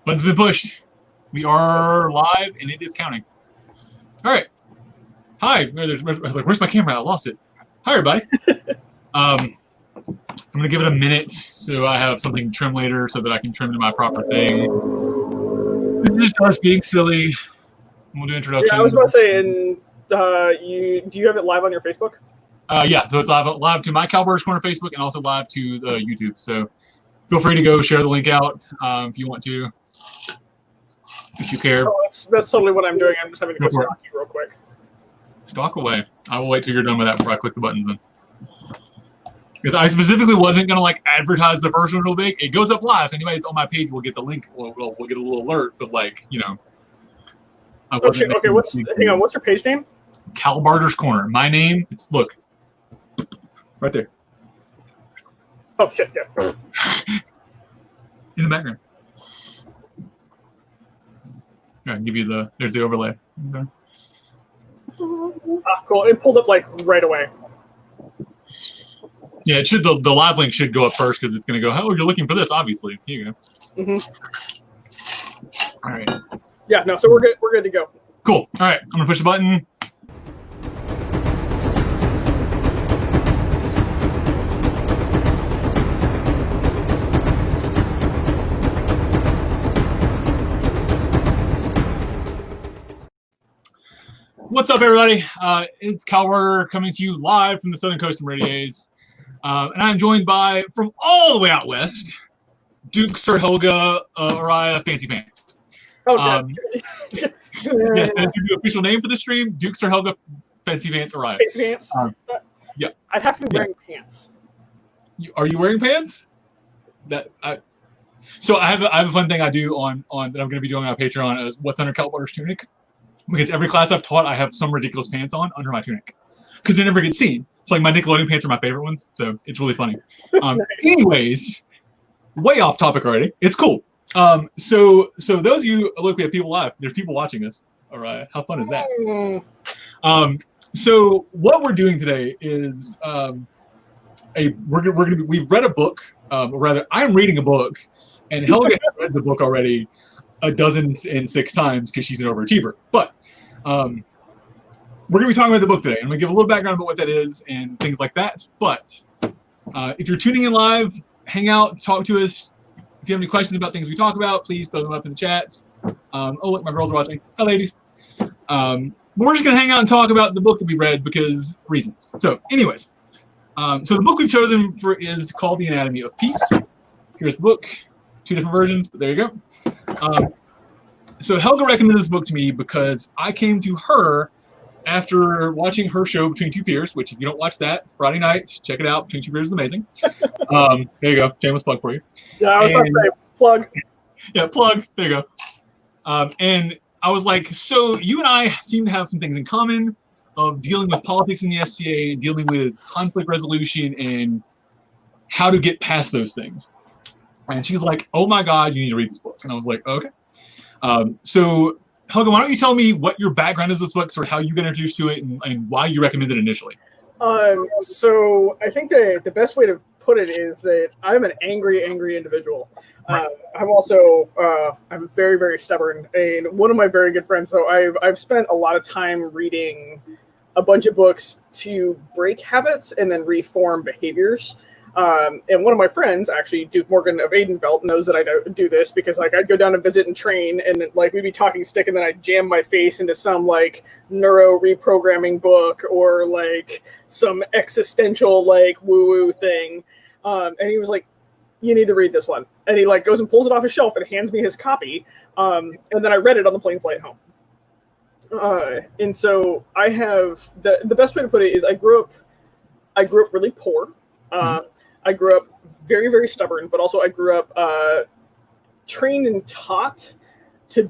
Button's been pushed. We are live, and it is counting. All right. Hi. I was like, where's my camera? I lost it. Hi, everybody. So I'm going to give it a minute so I have something to trim later so that I can trim to my proper thing. It just starts being silly. We'll do introduction. Yeah, I was about to say, and do you have it live on your Facebook? Yeah, so it's live to my Kalbardr Corner Facebook and also live to the YouTube. So feel free to go share the link out if you want to, if you care. Oh, that's totally what I'm doing. I'm just having to go stalk you real quick. Stalk away. I will wait till you're done with that before I click the buttons in. Because I specifically wasn't going to like advertise the first one real big. It goes up live, so anybody that's on my page will get the link. We'll get a little alert, but like, you know. Oh shit, okay, hang on, what's your page name? Kalbardr's Corner. My name, look. Right there. Oh shit, yeah. In the background. Yeah, I'll give you there's the overlay. Okay. Ah, cool. It pulled up like right away. Yeah, it should. The live link should go up first because it's going to go. Oh, you're looking for this, obviously. Here you go. Mm-hmm. All right. Yeah. No. So we're good. We're good to go. Cool. All right. I'm gonna push the button. What's up, everybody? It's Kalbardr coming to you live from the Southern Coast of Meridians. And I'm joined by, from all the way out west, Duke Sir Helga Araya Fancy Pants. Oh, yes, that's your official name for the stream, Duke Sir Helga Fancy Pants Araya. Fancy Pants? Yeah. I'd have to be wearing pants. Are you wearing pants? So I have a fun thing I do on that I'm going to be doing on Patreon is what's under Kalbardr's tunic. Because every class I've taught, I have some ridiculous pants on under my tunic. Because they never get seen. So like my Nickelodeon pants are my favorite ones. So it's really funny. Nice. Anyways, way off topic already. It's cool. So those of you, look, we have people live. There's people watching us. All right. How fun is that? So what we're doing today is we've read a book, or rather I'm reading a book, and Helga has read the book already 12 times because she's an overachiever. But we're going to be talking about the book today. I'm going to give a little background about what that is and things like that. But if you're tuning in live, hang out, talk to us. If you have any questions about things we talk about, please throw them up in the chats. Oh, look, my girls are watching. Hi, ladies. We're just going to hang out and talk about the book that we read because reasons. So anyways, so the book we've chosen is called The Anatomy of Peace. Here's the book. 2 different versions, but there you go. So Helga recommended this book to me because I came to her after watching her show Between Two Peers, which if you don't watch that, Friday nights, check it out. Between Two Peers is amazing. There you go. Shameless plug for you. Yeah, I was about to say, plug. Yeah, plug. There you go. And I was like, so you and I seem to have some things in common of dealing with politics in the SCA, dealing with conflict resolution, and how to get past those things. And she's like, oh my God, you need to read this book. And I was like, okay. So Helga, why don't you tell me what your background is with this book, sort of how you got introduced to it, and why you recommended it initially? So I think the best way to put it is that I'm an angry individual. Right. I'm very, very stubborn, and one of my very good friends. So I've spent a lot of time reading a bunch of books to break habits and then reform behaviors. And one of my friends, actually, Duke Morgan of Aidenvelt, knows that I do this because, like, I'd go down and visit and train, and like we'd be talking stick, and then I'd jam my face into some like neuro reprogramming book or like some existential like woo-woo thing. And he was like, "You need to read this one," and he like goes and pulls it off his shelf and hands me his copy. And then I read it on the plane flight home. And so I have the best way to put it is I grew up really poor. I grew up very, very stubborn, but also I grew up trained and taught to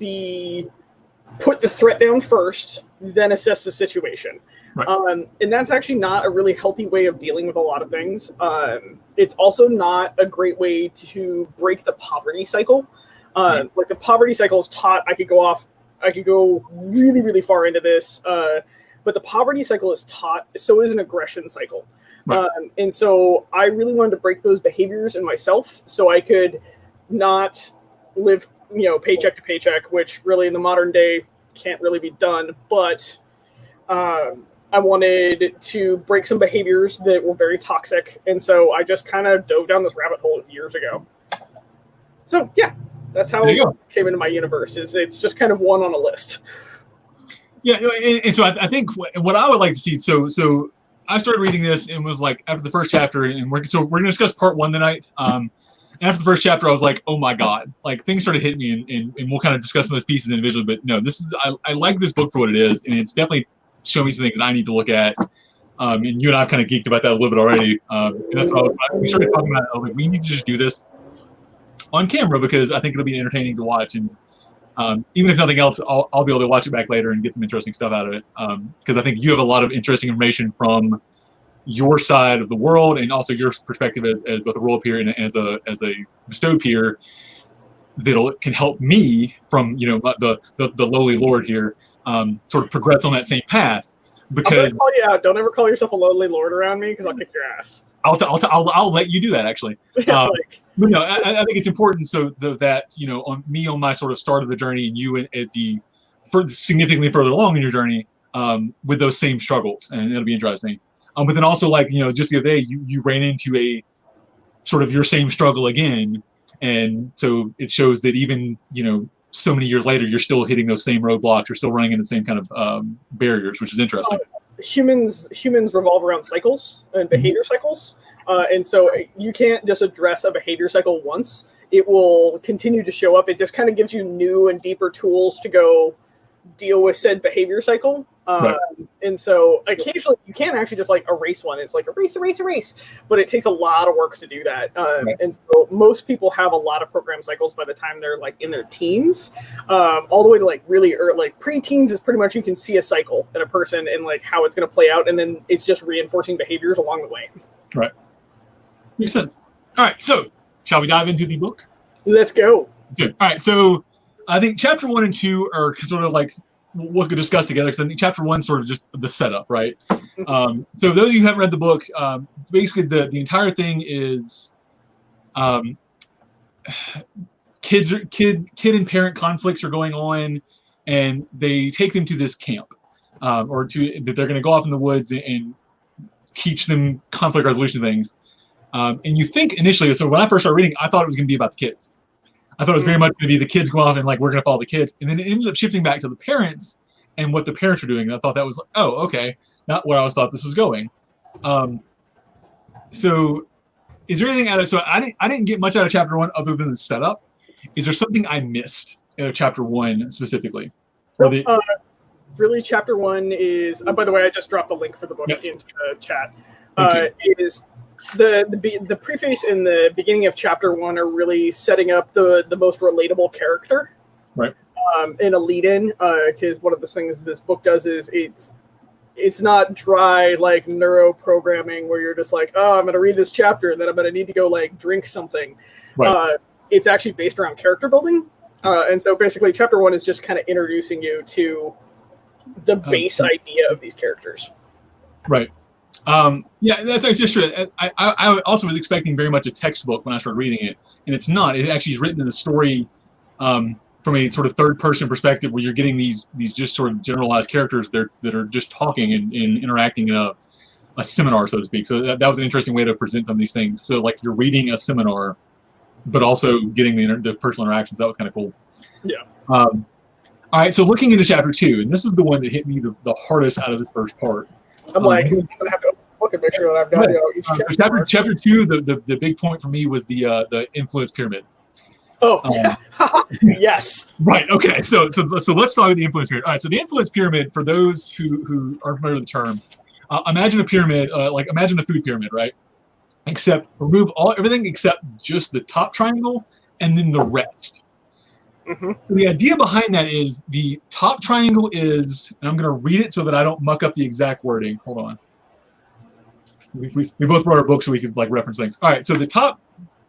put the threat down first, then assess the situation. Right. And that's actually not a really healthy way of dealing with a lot of things. It's also not a great way to break the poverty cycle. Like the poverty cycle is taught, I could go really, really far into this, but the poverty cycle is taught, so is an aggression cycle. Right. And so I really wanted to break those behaviors in myself so I could not live paycheck to paycheck, which really in the modern day can't really be done. But I wanted to break some behaviors that were very toxic, and so I just kind of dove down this rabbit hole years ago. So yeah, that's how it came into my universe. It's just kind of one on a list. Yeah, and so I think what I would like to see. So I started reading this and was like, after the first chapter, and we're going to discuss part 1 tonight. After the first chapter, I was like, oh my god, like things started hitting me, and we'll kind of discuss some of those pieces individually. But no, I like this book for what it is, and it's definitely showing me some things that I need to look at. And you and I have kind of geeked about that a little bit already. And that's why we started talking about it. I was like, we need to just do this on camera because I think it'll be entertaining to watch. And even if nothing else, I'll be able to watch it back later and get some interesting stuff out of it. Because I think you have a lot of interesting information from your side of the world and also your perspective as both a role peer and as a bestowed peer that can help me from the lowly lord here sort of progress on that same path. Because I'm gonna call you out. Don't ever call yourself a lowly lord around me because I'll kick your ass. I'll let you do that actually. But no, I think it's important so that on my sort of start of the journey and you at the significantly further along in your journey with those same struggles, and it'll be interesting. But then also just the other day you ran into a sort of your same struggle again, and so it shows that even so many years later you're still hitting those same roadblocks, you're still running into the same kind of barriers, which is interesting. Humans revolve around cycles and behavior cycles, and so you can't just address a behavior cycle once. It will continue to show up. It just kind of gives you new and deeper tools to go deal with said behavior cycle. Right. And so occasionally you can actually just erase one. It's like erase, but it takes a lot of work to do that. Right. And so most people have a lot of program cycles by the time they're in their teens, all the way to really early, pre-teens is pretty much you can see a cycle in a person and how it's going to play out. And then it's just reinforcing behaviors along the way. Right. Makes sense. All right. So shall we dive into the book? Let's go. Good. All right. So I think chapter 1 and 2 are sort of we'll discuss together because I think chapter 1 sort of just the setup, right? So those of you who haven't read the book, basically the entire thing is kid and parent conflicts are going on, and they take them to this camp, that they're going to go off in the woods and teach them conflict resolution things. And you think initially, so when I first started reading, I thought it was going to be about the kids. I thought it was very much going to be the kids go off and we're going to follow the kids. And then it ended up shifting back to the parents and what the parents are doing. And I thought that was, oh, okay, not where I thought this was going. So is there anything out of, so I didn't get much out of chapter 1 other than the setup. Is there something I missed out of chapter 1 specifically? Really, chapter 1 is, by the way, I just dropped the link for the book into the chat. It is the preface and the beginning of chapter 1 are really setting up the most relatable character, right? In a lead-in, because one of the things this book does is it's not dry neuro programming where you're just oh, I'm going to read this chapter and then I'm going to need to go drink something. Right. It's actually based around character building, and so basically chapter 1 is just kind of introducing you to the base idea of these characters. Right. Yeah, that's actually true. I also was expecting very much a textbook when I started reading it, and it's not. It actually is written in a story from a sort of third-person perspective, where you're getting these just sort of generalized characters that are just talking and interacting in a seminar, so to speak. So that was an interesting way to present some of these things. So you're reading a seminar, but also getting the personal interactions. That was kind of cool. Yeah. All right. So looking into chapter 2, and this is the one that hit me the hardest out of this first part. I'm I'm going to have to look and make sure that I've got each chapter 2, the big point for me was the influence pyramid. Oh, yeah. Yes. Right. Okay. So let's start with the influence pyramid. All right. So the influence pyramid, for those who aren't familiar with the term, imagine a pyramid, imagine the food pyramid, right? Except remove everything except just the top triangle and then the rest. Mm-hmm. So the idea behind that is the top triangle is, and I'm going to read it so that I don't muck up the exact wording. Hold on. We both brought our books so we could reference things. All right. So the top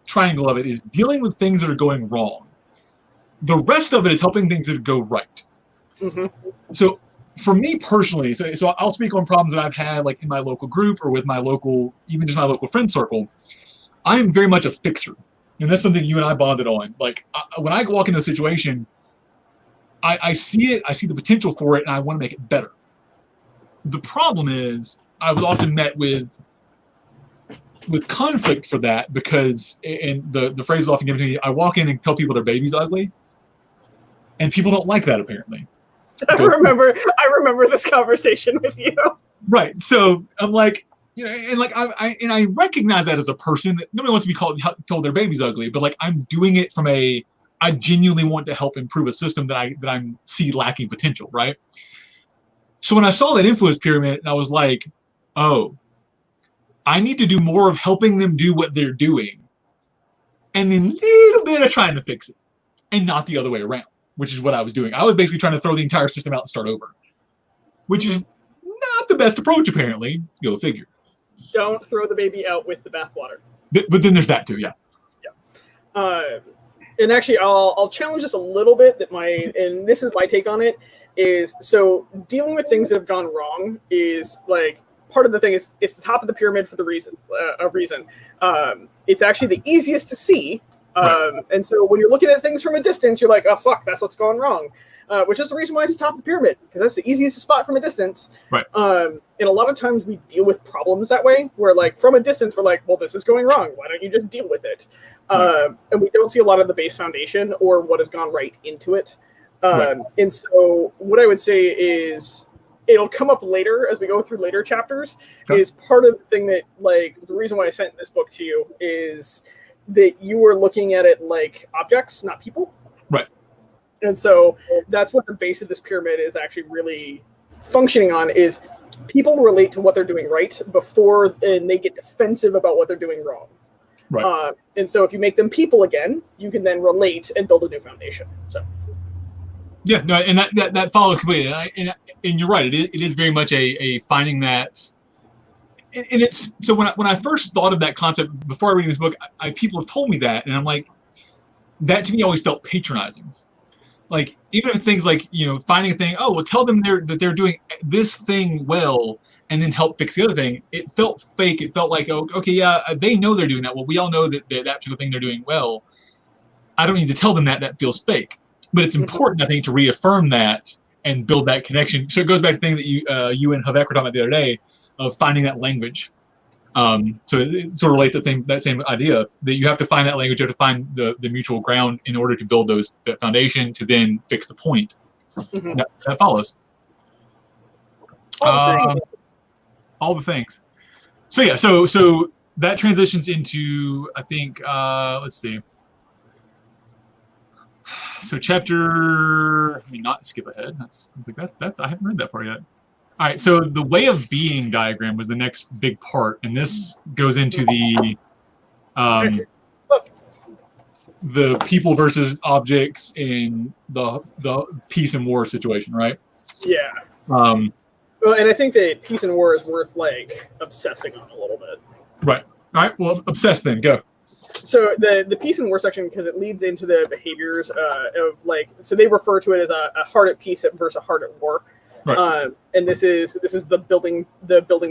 triangle of it is dealing with things that are going wrong. The rest of it is helping things that go right. Mm-hmm. So for me personally, so I'll speak on problems that I've had in my local group or with my local, even just my local friend circle. I'm very much a fixer. And that's something you and I bonded on. Like, when I walk into a situation, I see it, I see the potential for it, and I want to make it better. The problem is, I was often met with conflict for that because, and the phrase is often given to me, I walk in and tell people their baby's ugly, and people don't like that, apparently. I remember this conversation with you. Right. So I'm like, and like I recognize that as a person. Nobody wants to be told their baby's ugly, but like I'm doing it from I genuinely want to help improve a system that I see lacking potential, right? So when I saw that influence pyramid, I was like, oh, I need to do more of helping them do what they're doing, and then a little bit of trying to fix it, and not the other way around, which is what I was doing. I was basically trying to throw the entire system out and start over, which is not the best approach, apparently. Go figure. Don't throw the baby out with the bathwater. But then there's that too, yeah. Yeah. And actually, I'll challenge this a little bit. And this is my take on it. Is so dealing with things that have gone wrong is like part of the thing is it's the top of the pyramid for a reason. It's actually the easiest to see. Right. And so when you're looking at things from a distance, you're like, oh, fuck, that's what's going wrong. Which is the reason why it's the top of the pyramid, because that's the easiest spot from a distance. Right. And a lot of times we deal with problems that way, where like from a distance, we're like, well, this is going wrong. Why don't you just deal with it? Right. And we don't see a lot of the base foundation or what has gone right into it. Right. And so what I would say is it'll come up later as we go through later chapters. Okay. Is part of the thing that like the reason why I sent this book to you is that you were looking at it like objects, not people. Right. And so that's what the base of this pyramid is actually really functioning on is people relate to what they're doing right before and they get defensive about what they're doing wrong. Right. And so if you make them people again, you can then relate and build a new foundation. So. Yeah, no, and that follows completely. And you're right. It is very much a finding that. And it's so when I first thought of that concept before reading this book, people have told me that, and I'm like, that to me always felt patronizing. Like even if it's things like finding a thing, oh well, tell them that they're doing this thing well, and then help fix the other thing. It felt fake. It felt like, oh, okay, yeah, they know they're doing that. Well, we all know that particular thing they're doing well. I don't need to tell them that feels fake. But it's important, I think, to reaffirm that and build that connection. So it goes back to the thing that you and Havek were talking about the other day of finding that language. So it sort of relates to that same idea that you have to find that language, you have to find the mutual ground in order to build that foundation to then fix the point. Mm-hmm. That follows. All the things. So yeah, so that transitions into, I think, let's see. So let me not skip ahead. That's I haven't read that part yet. All right, so the way of being diagram was the next big part, and this goes into the people versus objects in the peace and war situation, right? Yeah. Well, and I think that peace and war is worth like obsessing on a little bit. Right. All right. Well, obsess then. Go. So the peace and war section, because it leads into the behaviors of like, so they refer to it as a heart at peace versus a heart at war. Right. And this is the building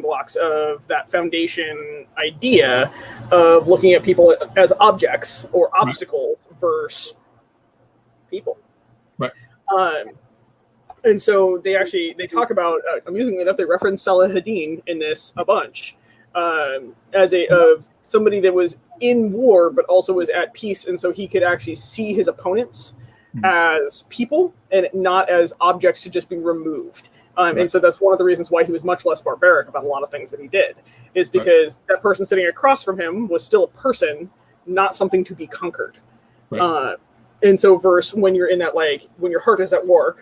blocks of that foundation idea of looking at people as objects or obstacles versus people. Right. And so they talk about, amusingly enough, they reference Salahadin in this a bunch as of somebody that was in war but also was at peace, and so he could actually see his opponents as people and not as objects to just be removed. And so that's one of the reasons why he was much less barbaric about a lot of things that he did, is because that person sitting across from him was still a person, not something to be conquered. Right. And so versus when you're in that, like, when your heart is at war,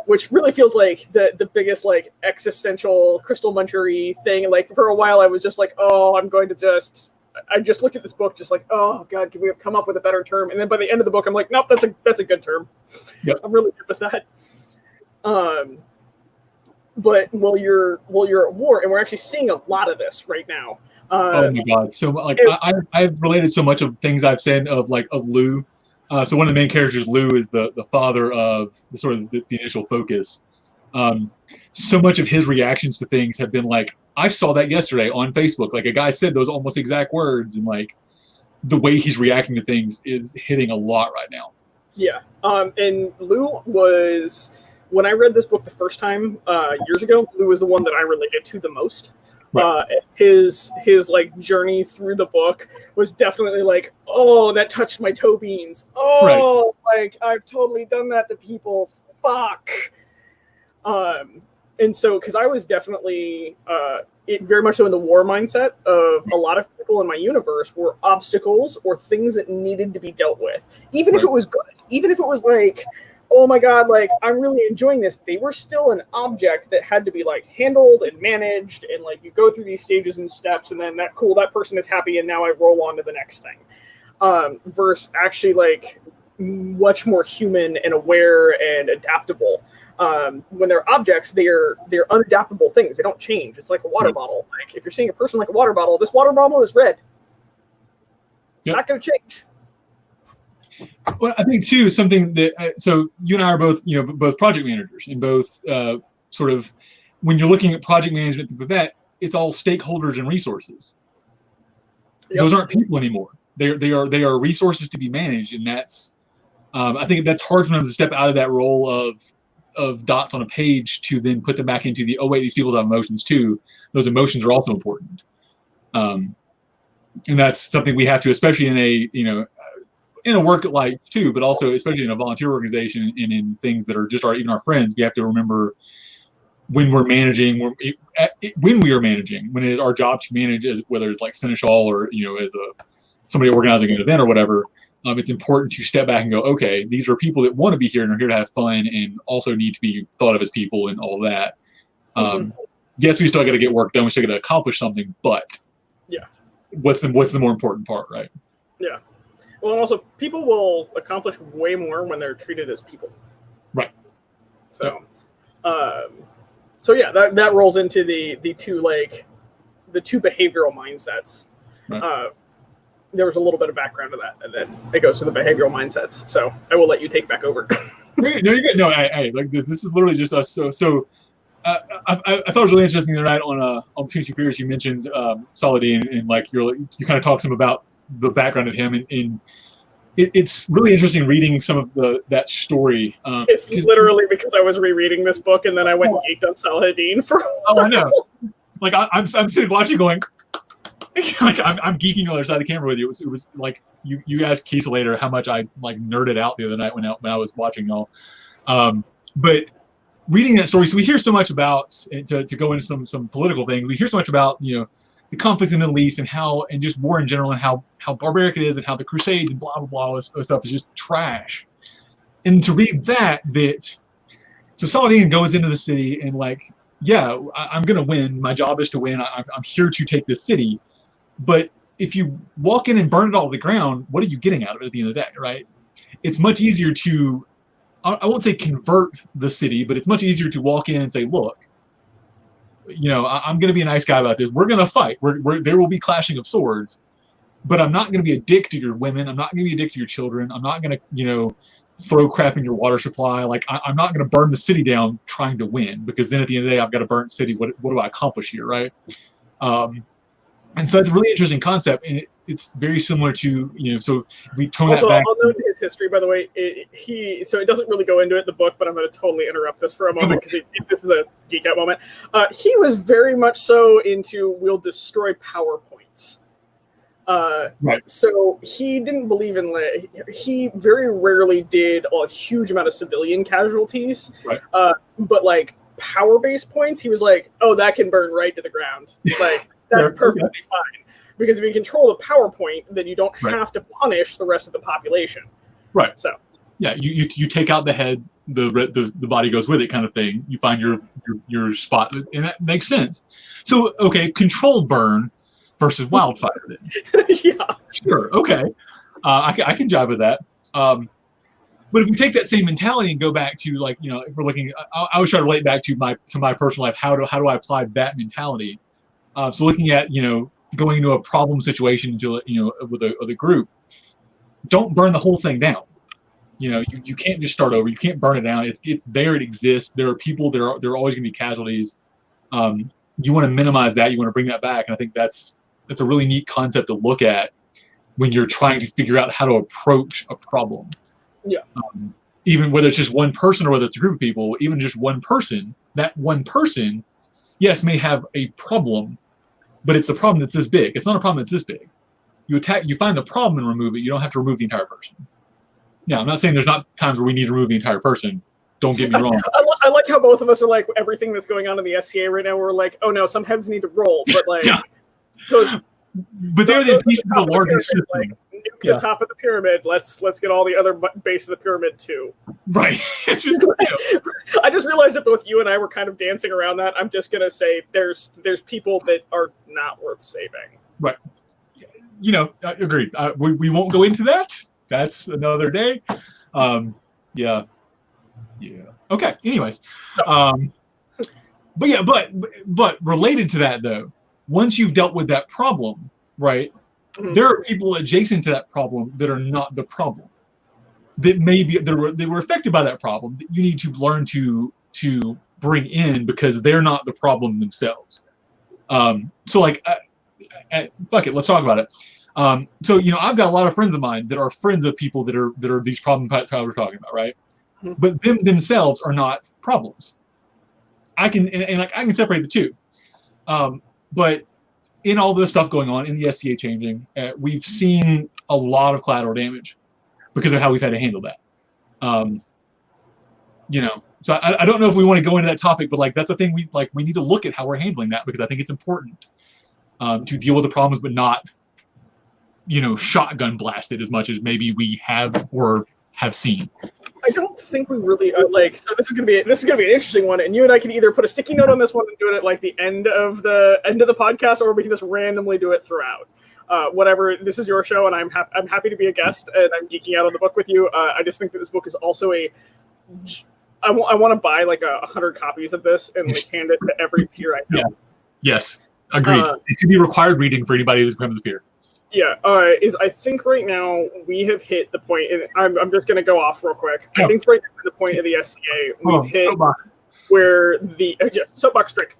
which really feels like the biggest, like, existential crystal munchery thing. Like, for a while I was just like, oh, I just looked at this book just like, oh God, can we have come up with a better term? And then by the end of the book, I'm like, nope, that's a good term. Yep. I'm really good with that. But while you're at war, and we're actually seeing a lot of this right now. Oh my God! So like I've related so much of things I've said of Lou. So one of the main characters, Lou, is the father of the initial focus. So much of his reactions to things have been like, I saw that yesterday on Facebook. Like a guy said those almost exact words, and like the way he's reacting to things is hitting a lot right now. Yeah. And Lou was, when I read this book the first time years ago, Lou was the one that I related to the most. Right. His like journey through the book was definitely like, oh, that touched my toe beans. Oh, like I've totally done that to people. Fuck. And so, because I was definitely it very much so in the war mindset of a lot of people in my universe were obstacles or things that needed to be dealt with, even if it was good, even if it was like, oh my god, like I'm really enjoying this. They were still an object that had to be like handled and managed, and like you go through these stages and steps, and then that person is happy, and now I roll on to the next thing. Versus actually like much more human and aware and adaptable. When they're objects, they're unadaptable things. They don't change. It's like a water bottle. Like if you're seeing a person like a water bottle, this water bottle is red. Not going to change. Well, I think too something that so you and I are both both project managers, and both sort of when you're looking at project management, things like that, it's all stakeholders and resources. Those aren't people anymore. They are resources to be managed, and that's I think that's hard sometimes to step out of that role of dots on a page to then put them back into the, oh wait, these people have emotions too. Those emotions are also important, and that's something we have to, especially in a in a work life too, but also especially in a volunteer organization and in things that are just even our friends. We have to remember when we're managing, when we are managing, when it is our job to manage, whether it's like Seneschal or as somebody organizing an event or whatever. It's important to step back and go, okay, these are people that want to be here and are here to have fun and also need to be thought of as people and all that. Yes, we still got to get work done. We still got to accomplish something, but what's the more important part, right? Yeah. Well, also, people will accomplish way more when they're treated as people. Right. So, yeah, that rolls into the two behavioral mindsets. Right. There was a little bit of background to that, and then it goes to the behavioral mindsets. So I will let you take back over. No, you're good. No, I like this. This is literally just us. So I thought it was really interesting the other night on Between Two Peers. You mentioned Saladin, and like you kind of talked some about the background of him, and it's really interesting reading some of that story. It's literally because I was rereading this book, and then I went and geeked on Saladin for. Oh, I know. Like I'm sitting watching, going. Like I'm geeking on the other side of the camera with you. It was like you asked Keith later how much I like nerded out the other night when I was watching y'all. But reading that story, so we hear so much about, and to go into some political things, we hear so much about the conflict in the Middle East and just war in general, and how barbaric it is, and how the Crusades and blah blah blah, all this stuff is just trash. And to read so Saladin goes into the city and like, yeah, I'm gonna win. My job is to win. I'm here to take this city. But if you walk in and burn it all to the ground, what are you getting out of it at the end of the day, right? It's much easier to, I won't say convert the city, but it's much easier to walk in and say, look, I'm going to be a nice guy about this. We're going to fight. There will be clashing of swords, but I'm not going to be a dick to your women. I'm not going to be a dick to your children. I'm not going to, throw crap in your water supply. Like I'm not going to burn the city down trying to win, because then at the end of the day, I've got a burnt city. What do I accomplish here, right? And so it's a really interesting concept, and it's very similar to, so we tone that back. I'll note his history, by the way. So it doesn't really go into it in the book, but I'm going to totally interrupt this for a moment because this is a geek out moment. He was very much so into we'll destroy PowerPoints. Right. So he didn't believe in he very rarely did a huge amount of civilian casualties. Right. But like power-based points, he was like, oh, that can burn right to the ground. Like. That's perfectly fine, because if you control the PowerPoint, then you don't have to punish the rest of the population. Right. So yeah, you take out the head, the body goes with it, kind of thing. You find your spot, and that makes sense. So okay, controlled burn versus wildfire. Then. Yeah. Sure. Okay. I can jive with that. But if we take that same mentality and go back to like if we're looking, I always try to relate back to my personal life. How do I apply that mentality? So looking at, going into a problem situation with a group, don't burn the whole thing down. You can't just start over. You can't burn it down. It's there. It exists. There are people. There are always going to be casualties. You want to minimize that. You want to bring that back. And I think that's a really neat concept to look at. when you're trying to figure out how to approach a problem. Yeah. Even whether it's just one person or whether it's a group of people, even just one person, that one person, yes, may have a problem, but it's the problem that's this big. It's not a problem that's this big. You find the problem and remove it. You don't have to remove the entire person. Yeah, I'm not saying there's not times where we need to remove the entire person. Don't get me wrong. I like how both of us are like, everything that's going on in the SCA right now, we're like, oh no, some heads need to roll. But like, yeah. Those, but they're the piece of the larger system. Like, nuke the top of the pyramid. Let's get all the other base of the pyramid too. Right. It's just, I just realized that both you and I were kind of dancing around that. I'm just gonna say there's people that are not worth saving. Right. Agreed. We won't go into that. That's another day. Yeah. Okay. Anyways, but related to that though, once you've dealt with that problem, right? Mm-hmm. There are people adjacent to that problem that are not the problem. That maybe they were affected by that problem that you need to learn to bring in because they're not the problem themselves. So like, fuck it, let's talk about it. So I've got a lot of friends of mine that are friends of people that are these problem we're talking about, right? Mm-hmm. But them themselves are not problems. I can separate the two. But in all this stuff going on in the SCA changing, we've seen a lot of collateral damage because of how we've had to handle that. So I don't know if we want to go into that topic, but like that's a thing we need to look at how we're handling that because I think it's important to deal with the problems, but not shotgun blast it as much as maybe we have or have seen. I don't think we really so this is gonna be an interesting one, and you and I can either put a sticky note on this one and do it at like the end of the podcast, or we can just randomly do it throughout. Whatever, this is your show, and I'm happy to be a guest, and I'm geeking out on the book with you. I just think that this book is also I want to buy like 100 copies of this and like hand it to every peer I know. Yeah. Yes, agreed. It should be required reading for anybody who becomes a peer. Yeah, I think right now we have hit the point, and I'm just going to go off real quick. I think right now the point of the SCA, we've hit where the soapbox drink.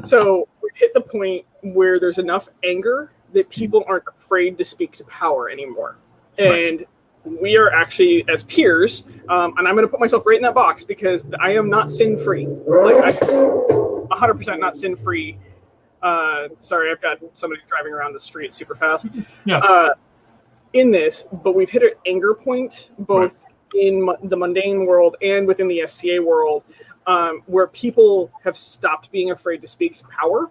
So we've hit the point where there's enough anger that people aren't afraid to speak to power anymore, and we are actually as peers, and I'm going to put myself right in that box because I am not sin-free. Like I 100% not sin-free. Sorry, I've got somebody driving around the street super fast. Yeah. In this, but we've hit an anger point both in the mundane world and within the SCA world, where people have stopped being afraid to speak to power.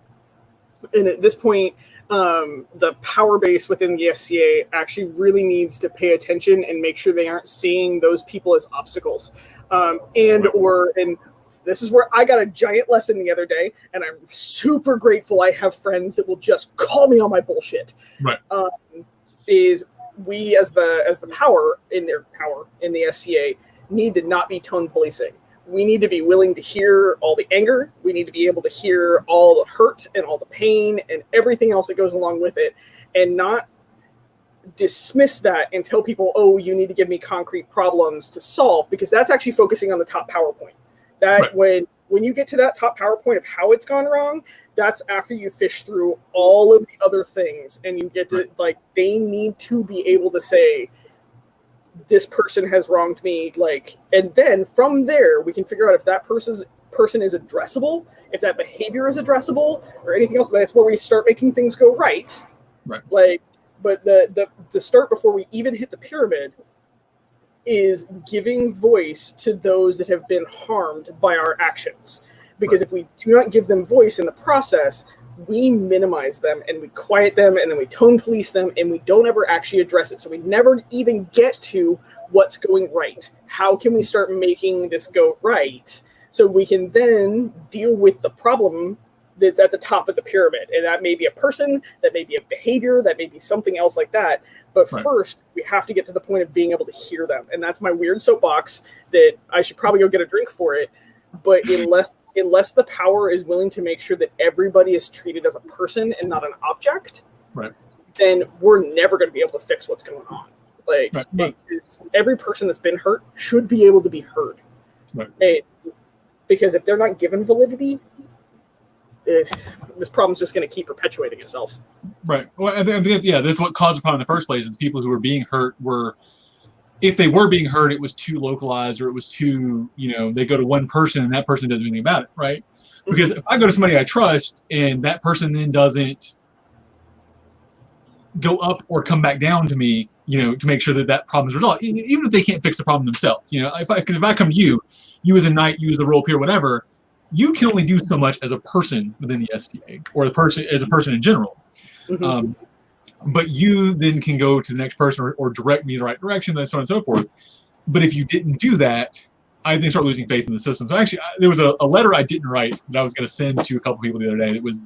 And at this point, the power base within the SCA actually really needs to pay attention and make sure they aren't seeing those people as obstacles, and this is where I got a giant lesson the other day, and I'm super grateful I have friends that will just call me on my bullshit. Right. Is we as the power in the SCA need to not be tone policing. We need to be willing to hear all the anger. We need to be able to hear all the hurt and all the pain and everything else that goes along with it, and not dismiss that and tell people, oh, you need to give me concrete problems to solve, because that's actually focusing on the top PowerPoint. That when you get to that top PowerPoint of how it's gone wrong, that's after you fish through all of the other things, and you get to they need to be able to say, this person has wronged me, and then from there we can figure out if that person is addressable, if that behavior is addressable, or anything else. That's where we start making things go right. Right. But the start before we even hit the pyramid is giving voice to those that have been harmed by our actions. Because if we do not give them voice in the process, we minimize them and we quiet them and then we tone police them and we don't ever actually address it. So we never even get to what's going right. How can we start making this go right so we can then deal with the problem that's at the top of the pyramid? And that may be a person, that may be a behavior, that may be something else like that. But first, we have to get to the point of being able to hear them. And that's my weird soapbox that I should probably go get a drink for it. But unless the power is willing to make sure that everybody is treated as a person and not an object, then we're never going to be able to fix what's going on. Every person that's been hurt should be able to be heard. Because if they're not given validity, this problem's just going to keep perpetuating itself. Right. Well, I think that's what caused the problem in the first place. Is people who were being hurt were, if they were being hurt, it was too localized, or it was too, they go to one person and that person doesn't do anything about it, right? Because if I go to somebody I trust and that person then doesn't go up or come back down to me, to make sure that that problem is resolved, even if they can't fix the problem themselves, if I come to you as a knight, you as the role peer, whatever, you can only do so much as a person within the STA, or as a person in general. But you then can go to the next person or direct me in the right direction, and so on and so forth. But if you didn't do that, I then start losing faith in the system. So actually, there was a letter I didn't write that I was going to send to a couple people the other day. It was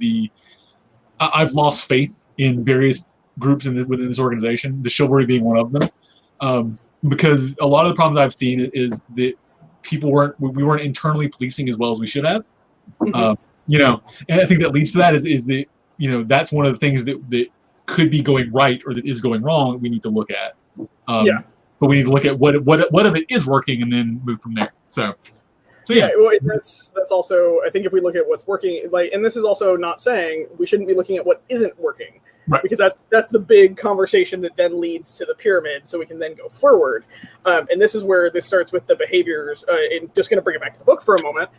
I've lost faith in various groups within this organization, the chivalry being one of them, because a lot of the problems I've seen is that we weren't internally policing as well as we should have. And I think that leads to that is that that's one of the things that could be going right or that is going wrong. We need to look at, but we need to look at what of it is working and then move from there. So yeah. Well, that's also, I think if we look at what's working, and this is also not saying we shouldn't be looking at what isn't working. Right. Because that's the big conversation that then leads to the pyramid, so we can then go forward. And this is where this starts with the behaviors. And just going to bring it back to the book for a moment.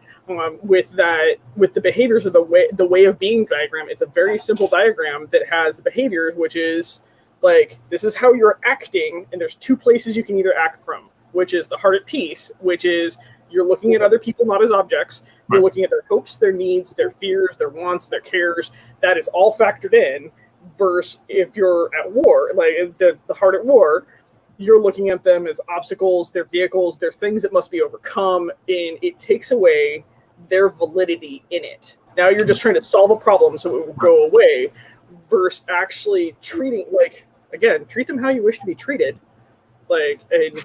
With the behaviors or the way of being diagram, it's a very simple diagram that has behaviors, which is this is how you're acting, and there's two places you can either act from, which is the heart at peace, which is you're looking at other people not as objects. You're looking at their hopes, their needs, their fears, their wants, their cares. That is all factored in. Versus if you're at war, the heart at war, you're looking at them as obstacles, their vehicles, their things that must be overcome, and it takes away their validity in it. Now you're just trying to solve a problem so it will go away, versus actually treating, treat them how you wish to be treated. This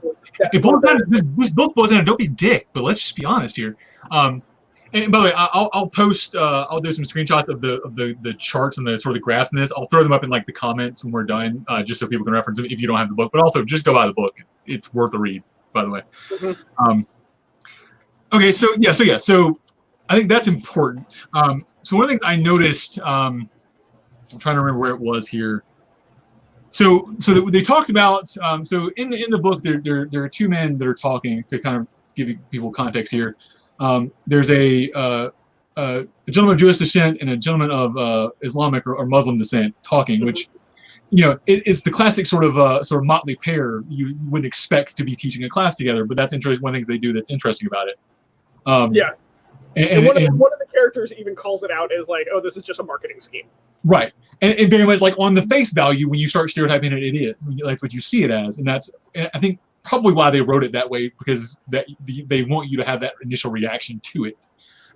book wasn't a don't be dick, but let's just be honest here. And by the way, I'll post. I'll do some screenshots of the charts and the sort of the graphs in this. I'll throw them up in the comments when we're done, just so people can reference them if you don't have the book. But also, just go buy the book. It's worth a read, by the way. Okay, so I think that's important. So one of the things I noticed, I'm trying to remember where it was here. So they talked about. So in the book, there are two men that are talking to kind of give people context here. There's a gentleman of Jewish descent and a gentleman of Islamic or Muslim descent talking, which, it's the classic sort of motley pair you wouldn't expect to be teaching a class together, but that's interesting. One of the things they do that's interesting about it. And one of the characters even calls it out as oh, this is just a marketing scheme. Right. And very much on the face value, when you start stereotyping it, it is. That's what you see it as. And I think probably why they wrote it that way, because they want you to have that initial reaction to it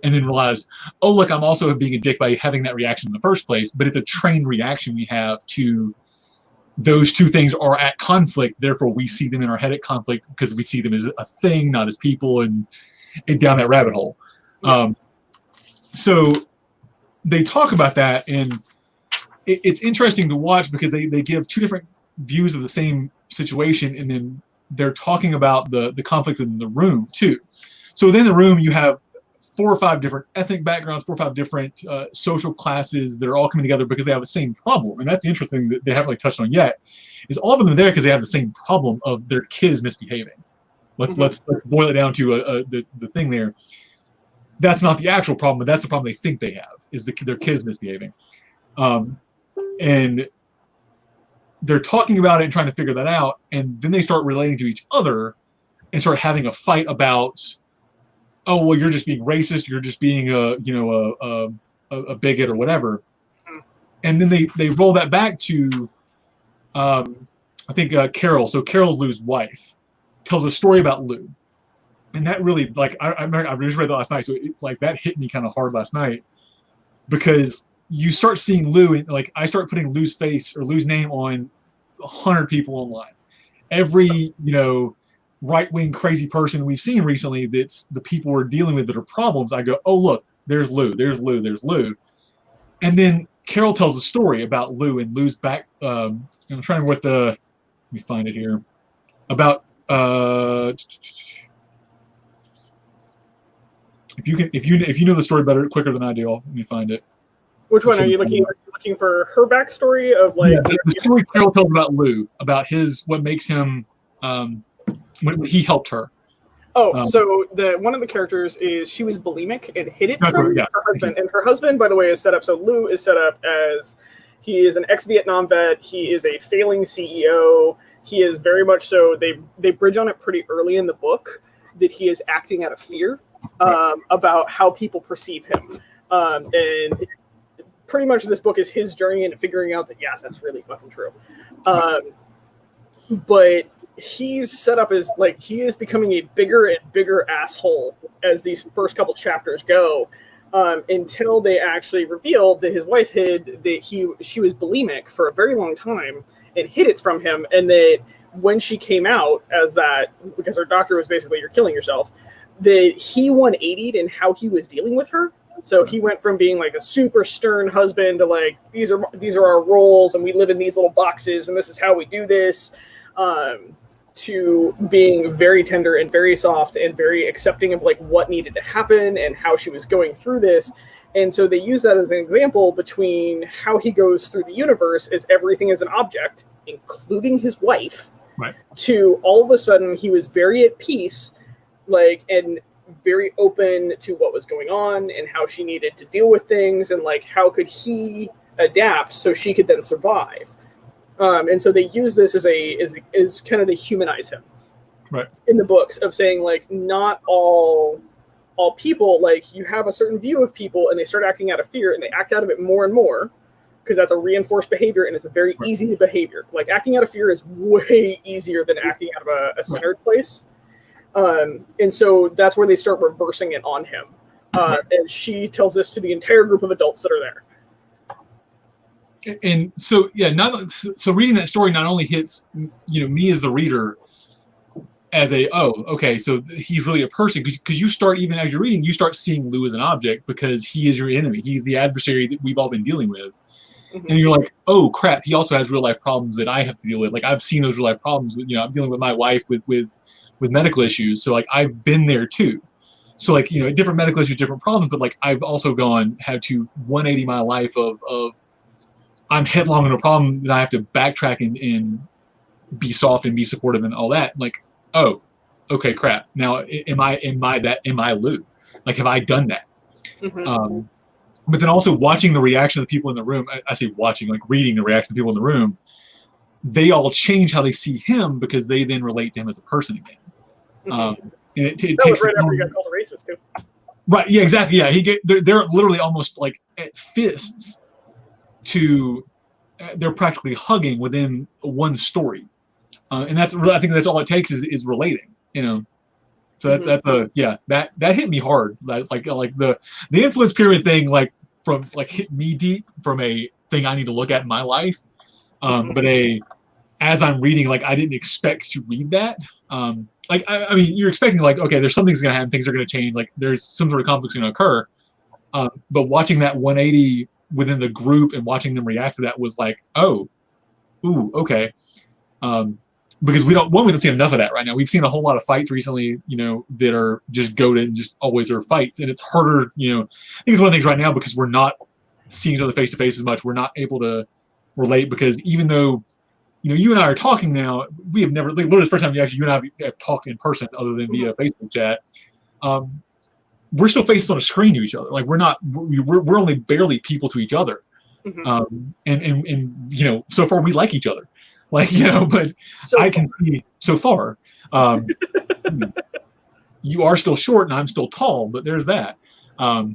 and then realize, oh, look, I'm also being a dick by having that reaction in the first place. But it's a trained reaction we have to those two things are at conflict. Therefore, we see them in our head at conflict because we see them as a thing, not as people, and down that rabbit hole. So they talk about that, and it's interesting to watch because they give two different views of the same situation, and then they're talking about the conflict within the room too. So within the room, you have 4 or 5 different ethnic backgrounds, 4 or 5 different social classes that are all coming together because they have the same problem. And that's the interesting thing that they haven't really touched on yet, is all of them are there because they have the same problem of their kids misbehaving. Let's boil it down to the thing there. That's not the actual problem, but that's the problem they think they have, is their kids misbehaving. And they're talking about it and trying to figure that out, and then they start relating to each other and start having a fight about, oh, well, you're just being racist, you're just being a bigot or whatever. And then they roll that back to I think Carol. So Carol's Lou's wife tells a story about Lou. And that really, I just read that last night, so that hit me kind of hard last night, because you start seeing Lou, and I start putting Lou's face or Lou's name on 100 people online. Every, right-wing crazy person we've seen recently that's the people we're dealing with that are problems, I go, oh, look, there's Lou, there's Lou, there's Lou. And then Carol tells a story about Lou and Lou's back, I'm trying to let me find it here, about, if you know the story better quicker than I do, let me find it. Which one are you looking? Are you looking for her backstory of like? Yeah, the story Carol tells about Lou, about what makes him, when he helped her. So one of the characters is she was bulimic and hid it from her husband, and her husband, by the way, is set up. So Lou is set up as he is an ex-Vietnam vet. He is a failing CEO. He is very much so. They bridge on it pretty early in the book that he is acting out of fear about how people perceive him, and pretty much this book is his journey into figuring out that that's really fucking true. But he's set up as like he is becoming a bigger and bigger asshole as these first couple chapters go, until they actually revealed that his wife hid that she was bulimic for a very long time and hid it from him, and that when she came out as that, because her doctor was basically, you're killing yourself, that he 180'd in how he was dealing with her. So he went from being like a super stern husband to like, these are our roles and we live in these little boxes and this is how we do this, to being very tender and very soft and very accepting of like what needed to happen and how she was going through this. And so they use that as an example between how he goes through the universe as everything is an object, including his wife, right, to all of a sudden he was very at peace, like, and very open to what was going on and how she needed to deal with things and like how could he adapt so she could then survive. And so they use this as kind of they humanize him, right, in the books of saying like not all people, like you have a certain view of people and they start acting out of fear and they act out of it more and more because that's a reinforced behavior and it's a very easy behavior. Like acting out of fear is way easier than acting out of a centered place. And so that's where they start reversing it on him. And she tells this to the entire group of adults that are there. And so, so reading that story not only hits, me as the reader as so he's really a person, because you start, even as you're reading, you start seeing Lou as an object because he is your enemy. He's the adversary that we've all been dealing with. Mm-hmm. And you're like, oh crap, he also has real life problems that I have to deal with. Like I've seen those real life problems with, I'm dealing with my wife with medical issues. So like I've been there too. So like, different medical issues, different problems, but like I've also had to 180 my life of I'm headlong in a problem that I have to backtrack and be soft and be supportive and all that. Like, oh, okay, crap. Now am I Lou? Like, have I done that? Mm-hmm. But then also watching the reaction of the people in the room, I say watching, like reading the reaction of the people in the room, they all change how they see him because they then relate to him as a person again. Mm-hmm. And it that takes was right after he got called a racist too. Right, yeah, exactly. Yeah, they're literally almost like at fists they're practically hugging within one story. And I think that's all it takes is relating, So that hit me hard. Like the influence pyramid thing, like from like hit me deep from a thing I need to look at in my life. But as I'm reading, like I didn't expect to read that. Like I mean, you're expecting like, okay, there's something's gonna happen, things are gonna change, like there's some sort of conflict's gonna occur. But watching that 180 within the group and watching them react to that was like, oh, ooh, okay. Because we don't see enough of that right now. We've seen a whole lot of fights recently, that are just goated and just always are fights. And it's harder, I think it's one of the things right now because we're not seeing each other face to face as much. We're not able to relate because even though, you and I are talking now, we have never, like, literally the first time you and I have talked in person other than via Facebook chat. We're still faces on a screen to each other. Like we're only barely people to each other. Mm-hmm. And so far we like each other. Like, but I can see so far, you are still short and I'm still tall, but there's that. I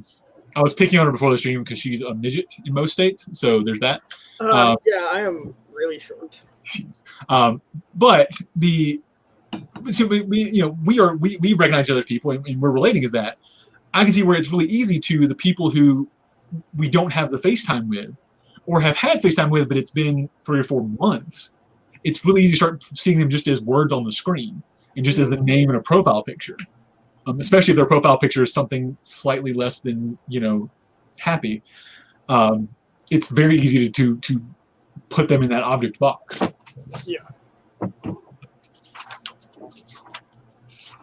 was picking on her before the stream because she's a midget in most states. So there's that. Yeah, I am really short. But we recognize other people and we're relating as that. I can see where it's really easy to the people who we don't have the FaceTime with or have had FaceTime with, but it's been 3 or 4 months. It's really easy to start seeing them just as words on the screen and just as the name in a profile picture, especially if their profile picture is something slightly less than, happy. It's very easy to put them in that object box. Yeah.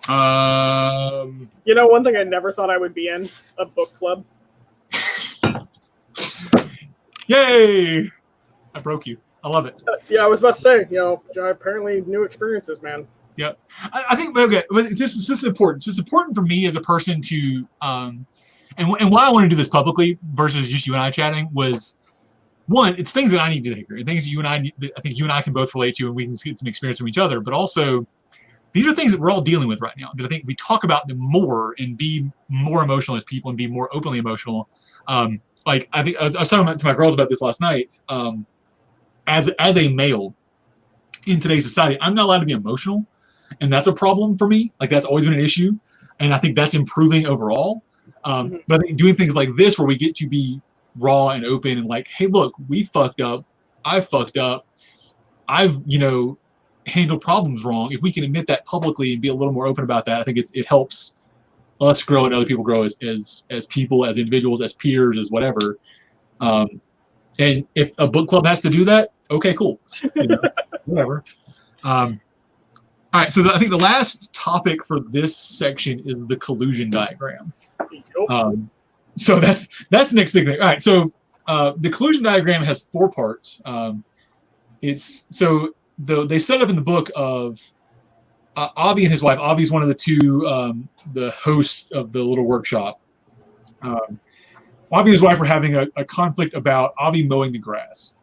You know, one thing I never thought I would be in, a book club. Yay! I broke you. I love it. Yeah, I was about to say, you know, apparently new experiences, man. Yep. I think, okay, it's just important. It's just important for me as a person to, and why I want to do this publicly versus just you and I chatting was, one, it's things that I need to hear, things that you and I think you and I can both relate to, and we can get some experience from each other. But also, these are things that we're all dealing with right now. That I think we talk about them more and be more emotional as people and be more openly emotional. Like I think I was talking to my girls about this last night. As a male in today's society, I'm not allowed to be emotional, and that's a problem for me. Like that's always been an issue, and I think that's improving overall. But I think doing things like this, where we get to be raw and open, and like, hey, look, we fucked up. I fucked up. I've handled problems wrong. If we can admit that publicly and be a little more open about that, I think it helps us grow and other people grow as people, as individuals, as peers, as whatever. And if a book club has to do that, okay, cool. Whatever. All right, so I think the last topic for this section is the collusion diagram. So that's the next big thing. All right, so the collusion diagram has 4 parts. They set up in the book of Avi and his wife. Avi's one of the 2, the hosts of the little workshop. Avi and his wife were having a conflict about Avi mowing the grass.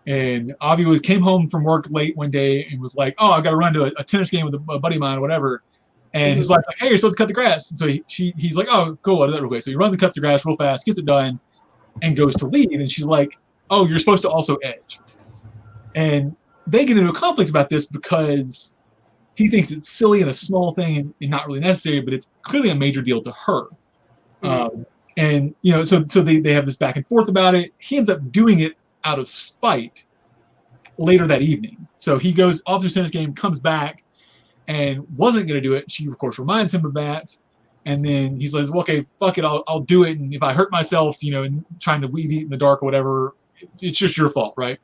And Avi came home from work late one day and was like, "Oh, I got to run to a tennis game with a buddy of mine or whatever." And his wife's like, "Hey, you're supposed to cut the grass." And so he's like, "Oh, cool, I'll do that real quick." So he runs and cuts the grass real fast, gets it done, and goes to leave. And she's like, "Oh, you're supposed to also edge." And they get into a conflict about this because he thinks it's silly and a small thing and not really necessary, but it's clearly a major deal to her. And so they have this back and forth about it. He ends up doing it out of spite later that evening. So he goes off to the tennis game, comes back, and wasn't going to do it. She, of course, reminds him of that. And then he says, well, okay, fuck it, I'll do it. And if I hurt myself, and trying to weed eat in the dark or whatever, it's just your fault, right?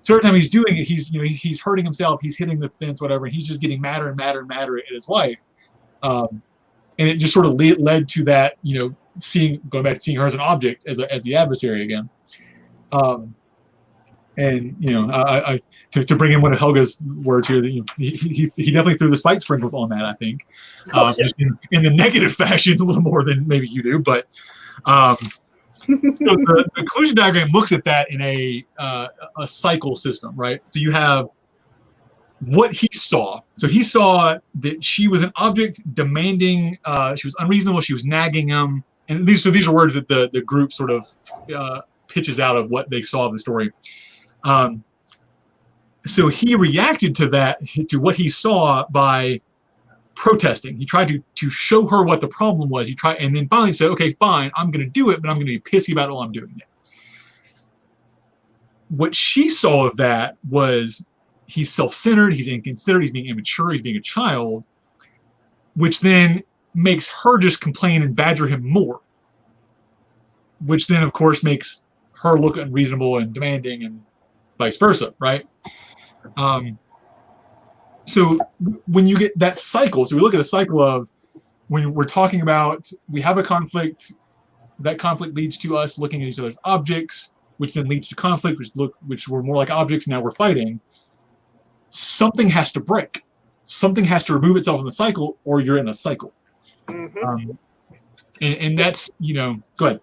So every time he's doing it, he's hurting himself, he's hitting the fence, whatever, and he's just getting madder and madder and madder at his wife. And it just sort of led to that, going back to seeing her as an object, as the adversary again. And to bring in one of Helga's words here, he definitely threw the spike sprinkles on that. I think, just in the negative fashion, a little more than maybe you do. But so the collusion diagram looks at that in a cycle system, right? So you have what he saw. So he saw that she was an object demanding. She was unreasonable. She was nagging him. And these are words that the group sort of pitches out of what they saw in the story. So he reacted to that, to what he saw, by protesting. He tried to show her what the problem was. And then finally said, okay, fine, I'm going to do it, but I'm going to be pissy about it while I'm doing it. What she saw of that was he's self-centered, he's inconsiderate, he's being immature, he's being a child, which then makes her just complain and badger him more, which then, of course, makes her look unreasonable and demanding, and vice versa, right? So when you get that cycle, so we look at a cycle of when we're talking about, we have a conflict, that conflict leads to us looking at each other's objects, which then leads to conflict, which we're more like objects, now we're fighting. Something has to break. Something has to remove itself from the cycle, or you're in a cycle. And that's, go ahead.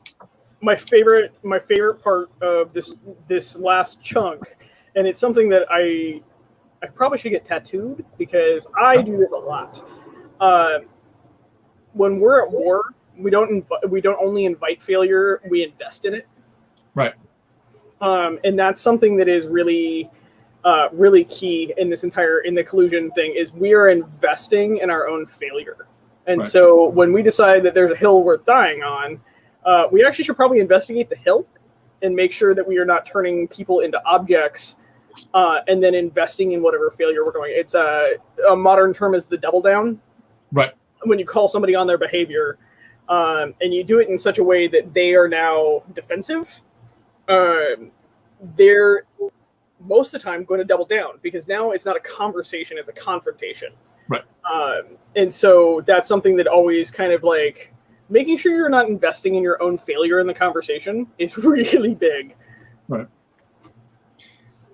My favorite part of this last chunk, and it's something that I probably should get tattooed, because I do this a lot. When we're at war, we don't only invite failure, we invest in it. Right. And that's something that is really really key in the collusion thing, is we are investing in our own failure. And right. So when we decide that there's a hill worth dying on, we actually should probably investigate the hill and make sure that we are not turning people into objects, and then investing in whatever failure we're going. It's a modern term is the double down. Right. When you call somebody on their behavior, and you do it in such a way that they are now defensive, they're most of the time going to double down, because now it's not a conversation, it's a confrontation. Right. And so that's something that always kind of like making sure you're not investing in your own failure in the conversation is really big. Right.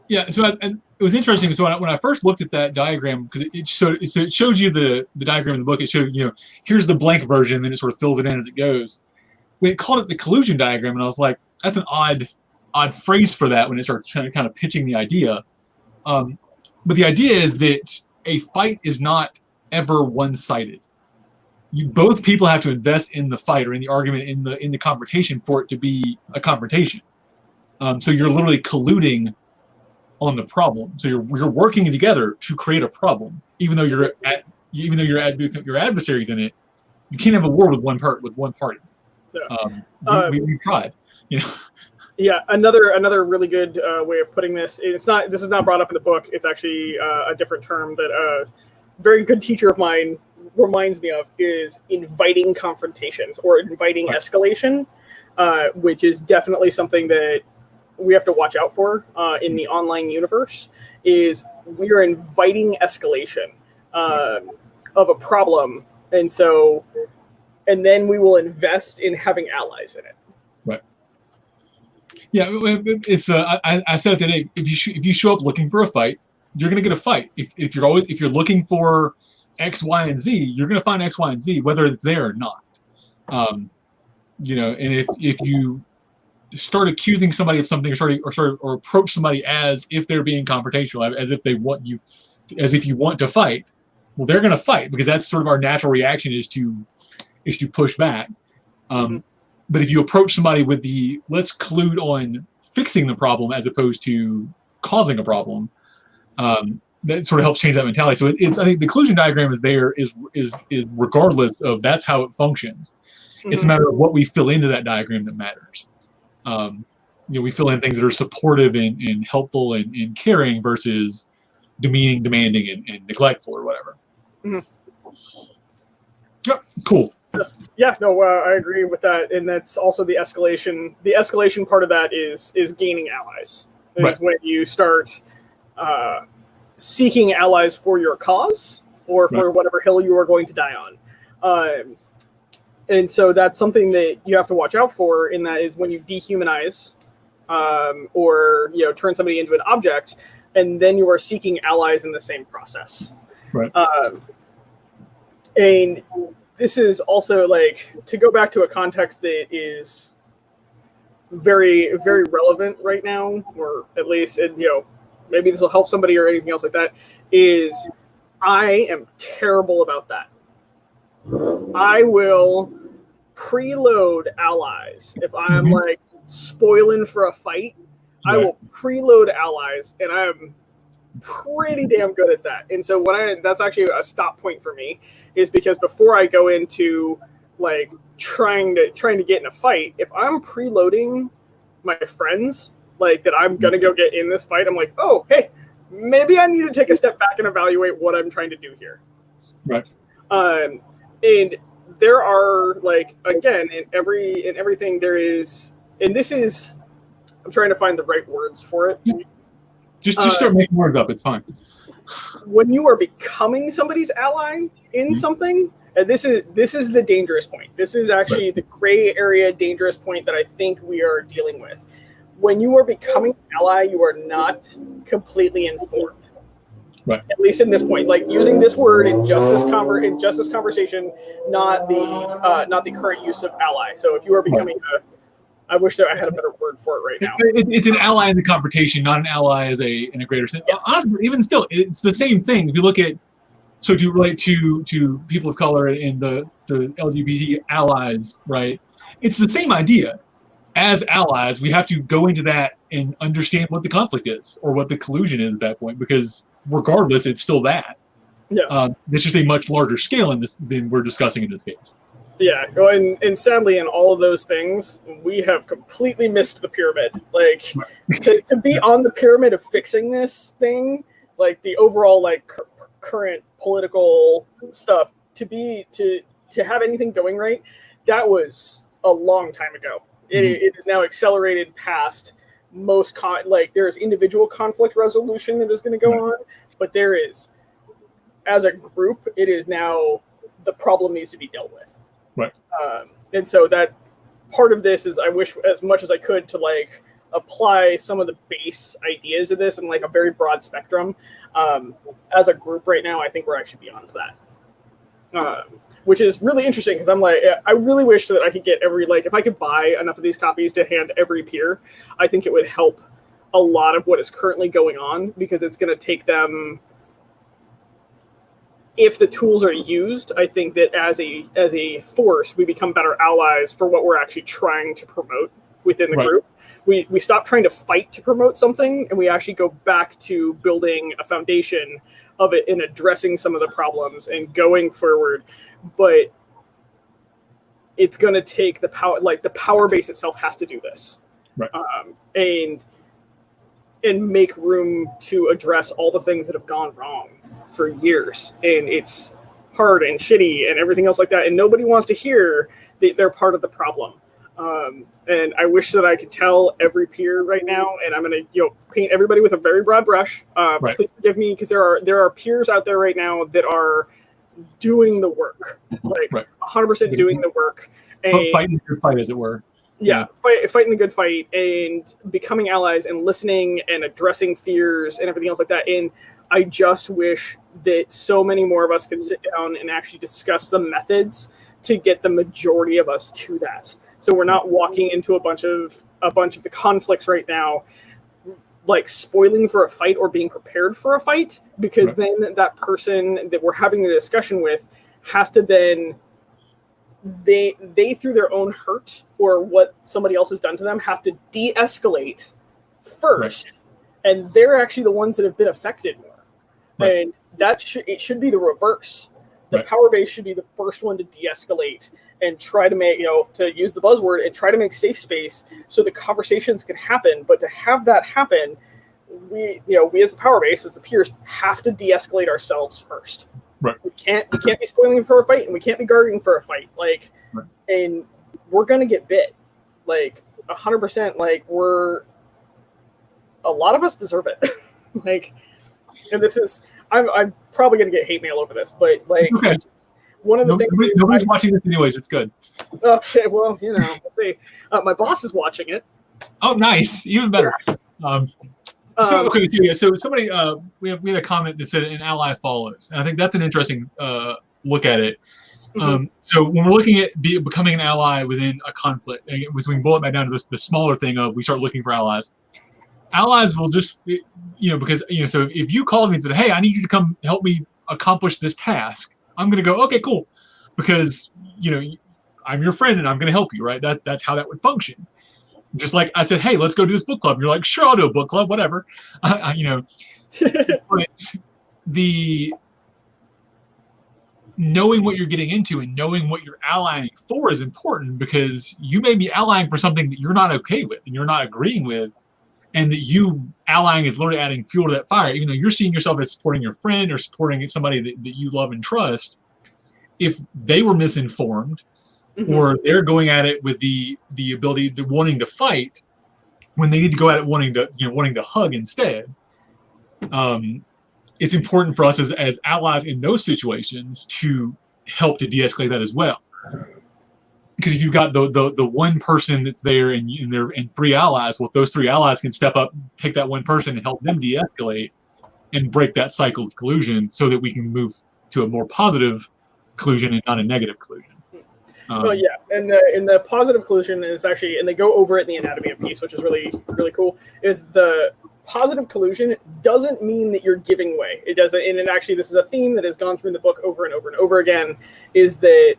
Yeah. So it was interesting. So when I first looked at that diagram, because it shows you the diagram in the book. It showed, here's the blank version, and then it sort of fills it in as it goes. We called it the collusion diagram, and I was like, that's an odd phrase for that when it starts kind of pitching the idea. But the idea is that a fight is not ever one-sided. Both people have to invest in the fight or in the argument, in the confrontation for it to be a confrontation. So you're literally colluding on the problem. So you're working together to create a problem, even though your adversary's in it. You can't have a war with one party. Yeah. We tried. Yeah, another really good way of putting this. This is not brought up in the book. It's actually a different term that a very good teacher of mine reminds me of is inviting confrontations or inviting escalation, which is definitely something that we have to watch out for in the online universe. Is we are inviting escalation of a problem, and then we will invest in having allies in it. Right. Yeah, it's. I said it today. If you show up looking for a fight, you're going to get a fight. If you're looking for X, Y, and Z, you're going to find X, Y, and Z, whether it's there or not. And if you start accusing somebody of something, or approach somebody as if they're being confrontational, as if you want to fight, well, they're going to fight because that's sort of our natural reaction is to push back. But if you approach somebody with let's collude on fixing the problem as opposed to causing a problem, that sort of helps change that mentality. So I think the collusion diagram is regardless of that's how it functions. It's a matter of what we fill into that diagram that matters. We fill in things that are supportive and helpful and caring versus demeaning, demanding, and neglectful or whatever. Yep, cool. Yeah, no, I agree with that, and that's also the escalation. The escalation part of that is gaining allies. Is when you start seeking allies for your cause or for whatever hill you are going to die on. And so that's something that you have to watch out for. In that is when you dehumanize or turn somebody into an object, and then you are seeking allies in the same process. Right. And this is also to go back to a context that is very, very relevant right now, or at least, maybe this will help somebody or anything else like that, is I am terrible about that. I will preload allies. If I'm spoiling for a fight, I will preload allies, and I'm pretty damn good at that. And so that's actually a stop point for me, is because before I go into trying to get in a fight, if I'm preloading my friends that I'm gonna go get in this fight, I'm like, oh hey, maybe I need to take a step back and evaluate what I'm trying to do here. Right. And there are again in everything there is, and this is, I'm trying to find the right words for it. Just start making words up. It's fine. When you are becoming somebody's ally in something, and this is the dangerous point. This is actually the gray area dangerous point that I think we are dealing with. When you are becoming an ally, you are not completely informed. Right. At least in this point, using this word in just this conversation, not the current use of ally. So if you are becoming I wish that I had a better word for it right now. It's an ally in the confrontation, not an ally in a greater sense. Yeah. Honestly, even still, it's the same thing. If you look at, so to relate to people of color and the LGBT allies, right? It's the same idea. As allies, we have to go into that and understand what the conflict is or what the collusion is at that point, because regardless, it's still that. Yeah. It's just a much larger scale than we're discussing in this case. Yeah, and sadly, in all of those things, we have completely missed the pyramid. To be on the pyramid of fixing this thing, the overall current political stuff, to have anything going right, that was a long time ago. It is now accelerated past most. There's individual conflict resolution that is going to go on, but there is as a group, it is now the problem needs to be dealt with. Right. And so that part of this is I wish as much as I could to like apply some of the base ideas of this in like a very broad spectrum. As a group right now, I think we're actually beyond that. Which is really interesting because I'm like, I really wish that I could get if I could buy enough of these copies to hand every peer, I think it would help a lot of what is currently going on, because it's going to take them, if the tools are used, I think that as a force, we become better allies for what we're actually trying to promote within the group. We stop trying to fight to promote something, and we actually go back to building a foundation of it and addressing some of the problems and going forward. But it's going to take the power, like the power base itself has to do this. Right. And make room to address all the things that have gone wrong for years. And it's hard and shitty and everything else like that. And nobody wants to hear that they're part of the problem. And I wish that I could tell every peer right now, and I'm going to paint everybody with a very broad brush. Please forgive me, because there are peers out there right now that are doing the work, like 100% doing the work. And fighting the good fight, as it were. Yeah, fighting the good fight and becoming allies and listening and addressing fears and everything else like that. And I just wish that so many more of us could sit down and actually discuss the methods to get the majority of us to that. So we're not walking into a bunch of the conflicts right now, like spoiling for a fight or being prepared for a fight, because then that person that we're having the discussion with has to then they through their own hurt or what somebody else has done to them have to de-escalate first, and they're actually the ones that have been affected more. And that it should be the reverse. The power base should be the first one to de-escalate and try to make, to use the buzzword, and try to make safe space so the conversations can happen. But to have that happen, we as the power base, as the peers, have to de-escalate ourselves first. Right. We can't be spoiling for a fight, and we can't be guarding for a fight. And we're gonna get bit, 100%. A lot of us deserve it. And this is, I'm probably gonna get hate mail over this, but okay. One of the things nobody's watching this anyways. It's good. Oh shit! Well, we'll see. My boss is watching it. Oh, nice! Even better. So somebody we had a comment that said an ally follows, and I think that's an interesting look at it. So when we're looking at becoming an ally within a conflict, and we can boil it back down to the smaller thing of we start looking for allies. Allies will just, because, so if you called me and said, hey, I need you to come help me accomplish this task, I'm going to go, okay, cool. Because, I'm your friend and I'm going to help you, right? That's how that would function. Just like I said, hey, let's go do this book club. And you're like, sure, I'll do a book club, whatever. But the knowing what you're getting into and knowing what you're allying for is important, because you may be allying for something that you're not okay with and you're not agreeing with. And that you allying is literally adding fuel to that fire, even though you're seeing yourself as supporting your friend or supporting somebody that you love and trust. If they were misinformed, or they're going at it with the ability, the wanting to fight, when they need to go at it wanting to hug instead. It's important for us as allies in those situations to help to de-escalate that as well. Because if you've got the one person that's there and three allies, well, those three allies can step up, take that one person and help them de-escalate and break that cycle of collusion, so that we can move to a more positive collusion and not a negative collusion. And the positive collusion is actually, and they go over it in the Anatomy of Peace, which is really, really cool, is the positive collusion doesn't mean that you're giving way. It doesn't, and actually this is a theme that has gone through the book over and over and over again, is that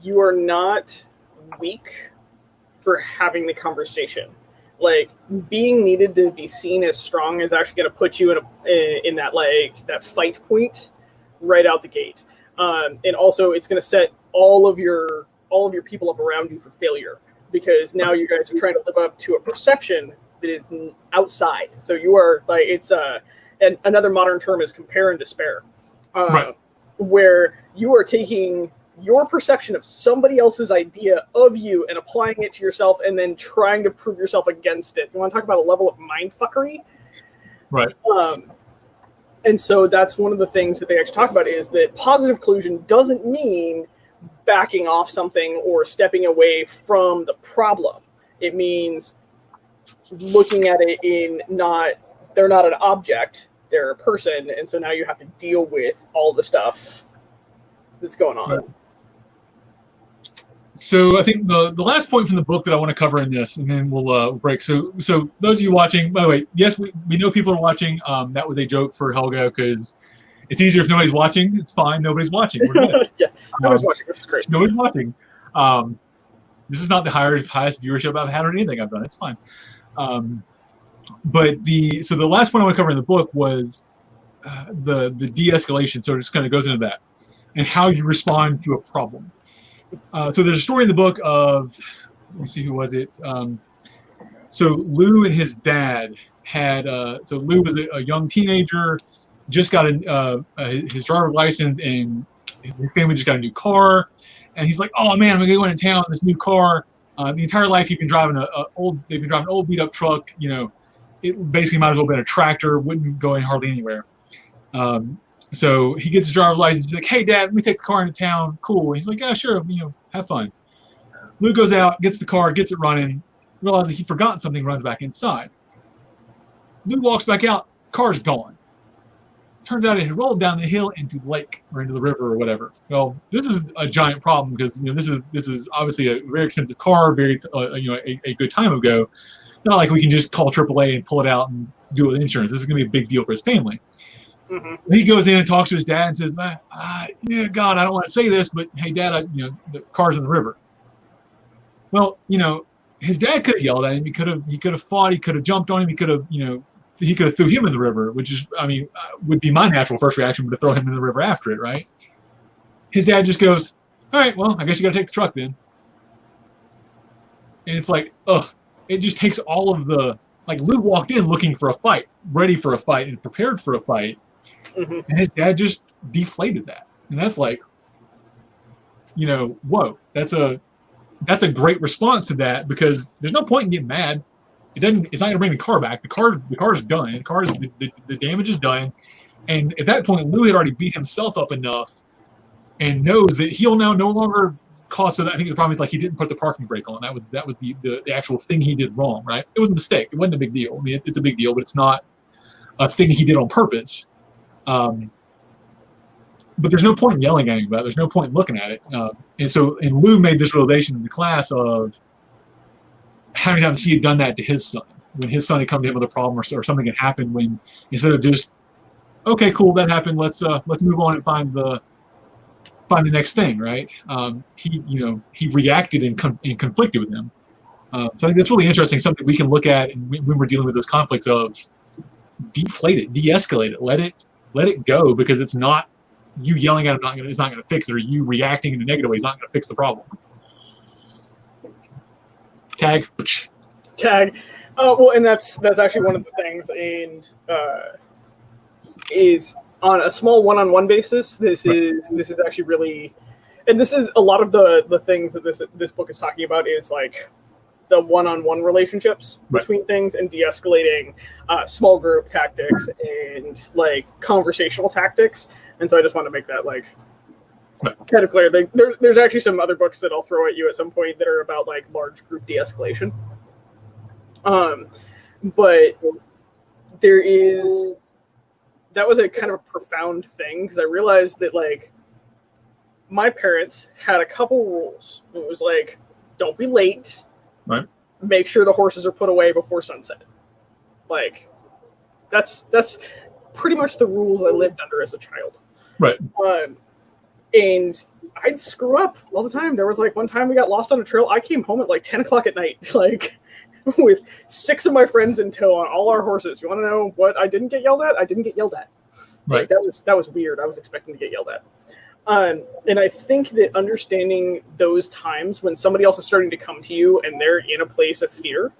you are not weak for having the conversation. Being needed to be seen as strong is actually going to put you in that fight point right out the gate. And also it's going to set all of your people up around you for failure, because now you guys are trying to live up to a perception that is outside. So you are and another modern term is compare and despair, where you are taking your perception of somebody else's idea of you and applying it to yourself, and then trying to prove yourself against it. You want to talk about a level of mind fuckery? Right. And so that's one of the things that they actually talk about, is that positive collusion doesn't mean backing off something or stepping away from the problem. It means looking at it in they're not an object, they're a person, and so now you have to deal with all the stuff that's going on. Right. So I think the last point from the book that I want to cover in this, and then we'll break. So those of you watching, by the way, yes, we know people are watching. That was a joke for Helga, because it's easier if nobody's watching. It's fine, nobody's watching. We're good. Yeah, nobody's watching. This is great. Nobody's watching. This is not the highest viewership I've had on anything I've done. It's fine. But the last point I want to cover in the book was the de-escalation. So it just kind of goes into that and how you respond to a problem. So there's a story in the book of, let me see, who was it? So Lou and his dad had, so Lou was a young teenager, just got his driver's license, and his family just got a new car. And he's like, oh man, I'm gonna go into town in this new car. The entire life he'd been driving an old beat up truck. You know, it basically might as well have been a tractor, wouldn't go in hardly anywhere. So he gets his driver's license. He's like, hey, Dad, let me take the car into town. Cool. And he's like, yeah, sure. You know, have fun. Lou goes out, gets the car, gets it running, realizes he'd forgotten something, runs back inside. Lou walks back out, car's gone. Turns out it had rolled down the hill into the lake or into the river or whatever. Well, this is a giant problem because, you know, this is obviously a very expensive car, very a good time ago. Not like we can just call AAA and pull it out and do it with insurance. This is going to be a big deal for his family. Mm-hmm. He goes in and talks to his dad and says, yeah, God, I don't want to say this, but hey, Dad, the car's in the river. Well, you know, his dad could have yelled at him. He could have fought. He could have jumped on him. He could have threw him in the river, which is, would be my natural first reaction, would to throw him in the river after it, right? His dad just goes, all right, well, I guess you got to take the truck then. And it's like, it just takes all of the, like, Lou walked in looking for a fight, ready for a fight, and prepared for a fight. Mm-hmm. And his dad just deflated that. And that's like, whoa, that's a great response to that, because there's no point in getting mad. It's not gonna bring the car back. The car's done. The damage is done. And at that point, Lou had already beat himself up enough and knows that he'll now no longer cause. So I think the problem is, like, he didn't put the parking brake on. That was the actual thing he did wrong, right? It was a mistake. It wasn't a big deal. I mean, it's a big deal, but it's not a thing he did on purpose. But there's no point in yelling at him about it. There's no point in looking at it. And Lou made this realization in the class of how many times he had done that to his son, when his son had come to him with a problem or something had happened, when instead of just, okay, cool, that happened, let's move on and find the next thing, right? He reacted and conflicted with him. So I think that's really interesting, something we can look at when we're dealing with those conflicts of deflate it, de-escalate it, let it go, because it's not you yelling at him, it's not going to fix it, or you reacting in a negative way is not going to fix the problem. Tag. Well, and that's actually one of the things, and is on a small one-on-one basis. This is actually really, and this is a lot of the things that this book is talking about, is like the one-on-one relationships between things, and de-escalating small group tactics and like conversational tactics. And so I just want to make that kind of clear. There's actually some other books that I'll throw at you at some point that are about like large group de-escalation. But that was a kind of a profound thing, because I realized that, like, my parents had a couple rules. It was like, don't be late. Right. Make sure the horses are put away before sunset. Like, that's pretty much the rules I lived under as a child. Right. And I'd screw up all the time. There was like one time we got lost on a trail. I came home at like 10 o'clock at night, like with 6 of my friends in tow on all our horses. You want to know what I didn't get yelled at? I didn't get yelled at. Right. Like, that was weird. I was expecting to get yelled at. And I think that understanding those times when somebody else is starting to come to you and they're in a place of fear,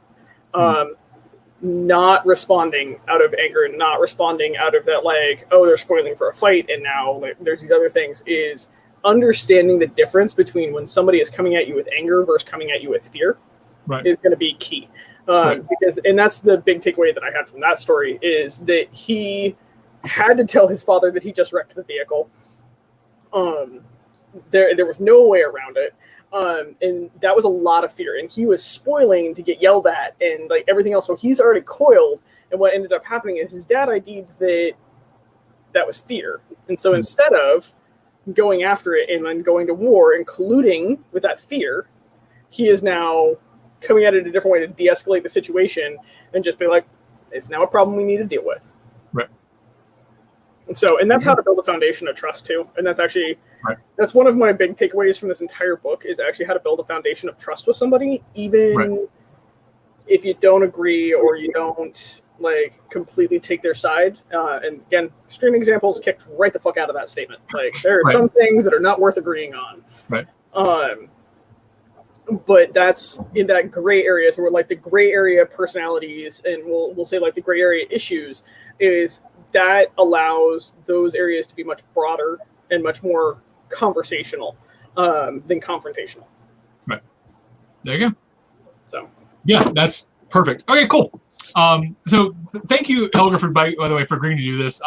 not responding out of anger and not responding out of that, like, oh, they're spoiling for a fight and now like, there's these other things, is understanding the difference between when somebody is coming at you with anger versus coming at you with fear is going to be key. Because, and that's the big takeaway that I had from that story, is that he had to tell his father that he just wrecked the vehicle. There was no way around it. And that was a lot of fear. And he was spoiling to get yelled at and like everything else. So he's already coiled. And what ended up happening is his dad ID'd that was fear. And so instead of going after it and then going to war and colluding with that fear, he is now coming at it a different way to de-escalate the situation and just be like, it's now a problem we need to deal with. Right. And that's how to build a foundation of trust too. And that's actually, that's one of my big takeaways from this entire book is actually how to build a foundation of trust with somebody, even if you don't agree or you don't like completely take their side. And again, extreme examples kicked right the fuck out of that statement. Like there are some things that are not worth agreeing on. Right. But that's in that gray area. So we're like the gray area personalities, and we'll say like the gray area issues is that allows those areas to be much broader and much more conversational than confrontational. Right. There you go. So yeah, that's perfect. Okay, cool. So thank you, Helga, by the way, for agreeing to do this.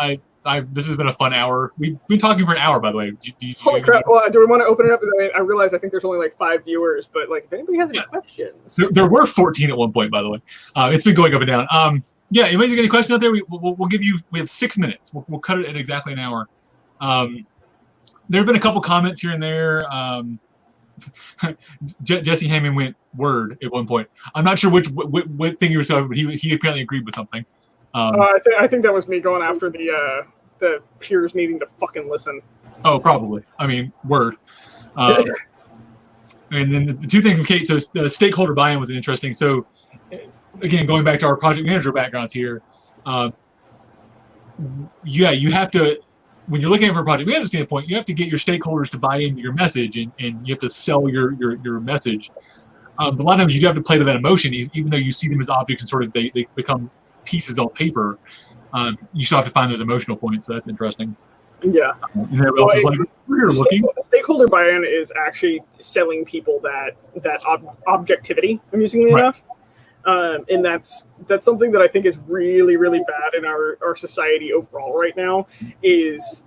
This has been a fun hour. We've been talking for an hour, by the way. Holy crap! Well, do we want to open it up? I realize I think there's only like 5 viewers, but like if anybody has any questions, there were 14 at one point, by the way. It's been going up and down. Yeah, anybody's got any questions out there? We'll give you. We have 6 minutes. We'll cut it at exactly an hour. There have been a couple comments here and there. Jesse Heyman went word at one point. I'm not sure what thing you were saying, but he apparently agreed with something. I think that was me going after the peers needing to fucking listen. Oh, probably. I mean, word. And then the two things from Kate. So the stakeholder buy-in was interesting. So again, going back to our project manager backgrounds here, you have to, when you're looking at it from a project manager standpoint, you have to get your stakeholders to buy into your message, and you have to sell your message. But a lot of times you do have to play to that emotion, even though you see them as objects and sort of they become pieces on paper. You still have to find those emotional points. So that's interesting. Yeah. And everybody else is like, we're looking. Stakeholder buy-in is actually selling people that objectivity, amusingly enough. And that's something that I think is really, really bad in our society overall right now is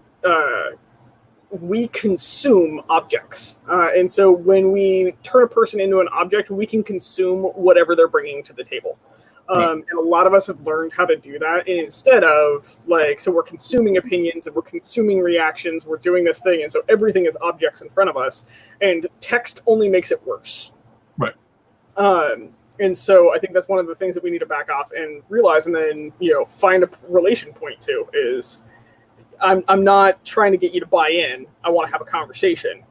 we consume objects. And so when we turn a person into an object, we can consume whatever they're bringing to the table. And a lot of us have learned how to do that. And instead of so we're consuming opinions and we're consuming reactions, we're doing this thing. And so everything is objects in front of us, and text only makes it worse. Right. And so I think that's one of the things that we need to back off and realize, and then, find a relation point to is I'm not trying to get you to buy in. I want to have a conversation.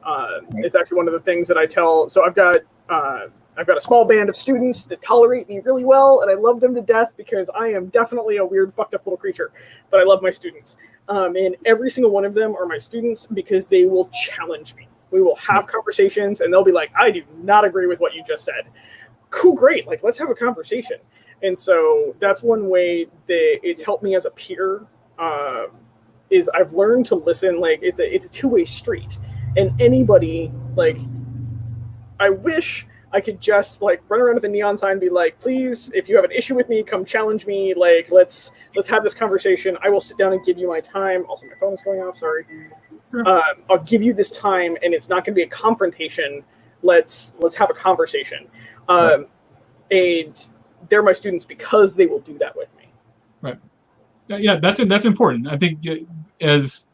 It's actually one of the things that I tell. So I've got a small band of students that tolerate me really well, and I love them to death because I am definitely a weird, fucked up little creature, but I love my students. And every single one of them are my students because they will challenge me. We will have conversations, and they'll be like, I do not agree with what you just said. Cool, great. Let's have a conversation. And so that's one way that it's helped me as a peer, is I've learned to listen. It's a two-way street. And anybody, I wish I could just run around with a neon sign and be like, please, if you have an issue with me, come challenge me. Let's have this conversation. I will sit down and give you my time. Also, my phone is going off. Sorry. I'll give you this time, and it's not going to be a confrontation. Let's have a conversation. And they're my students because they will do that with me. Right. Yeah, that's important. I think as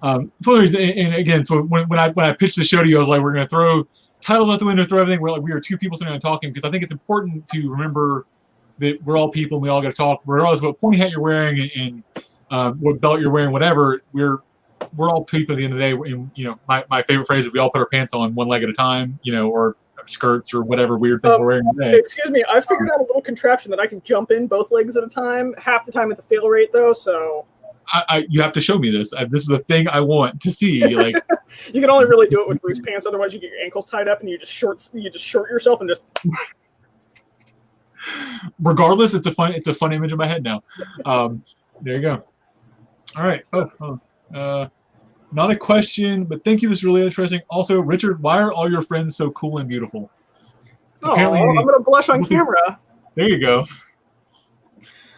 so and again, so when I pitched the show to you, I was like, we're going to throw titles out the window, throw everything. We are two people sitting down talking, because I think it's important to remember that we're all people and we all got to talk. Regardless of what pointy hat you're wearing and what belt you're wearing, whatever, we're all people at the end of the day. And my favorite phrase is we all put our pants on one leg at a time, or skirts or whatever weird thing we're wearing today. Excuse me, I figured out a little contraption that I can jump in both legs at a time. Half the time it's a fail rate though, so you have to show me this. This is the thing I want to see. You can only really do it with loose pants, otherwise you get your ankles tied up and you just short yourself and just. Regardless, it's a fun image in my head now. There you go. All right. Not a question, but thank you. This is really interesting. Also, Richard, why are all your friends so cool and beautiful? Apparently, I'm going to blush on camera. There you go.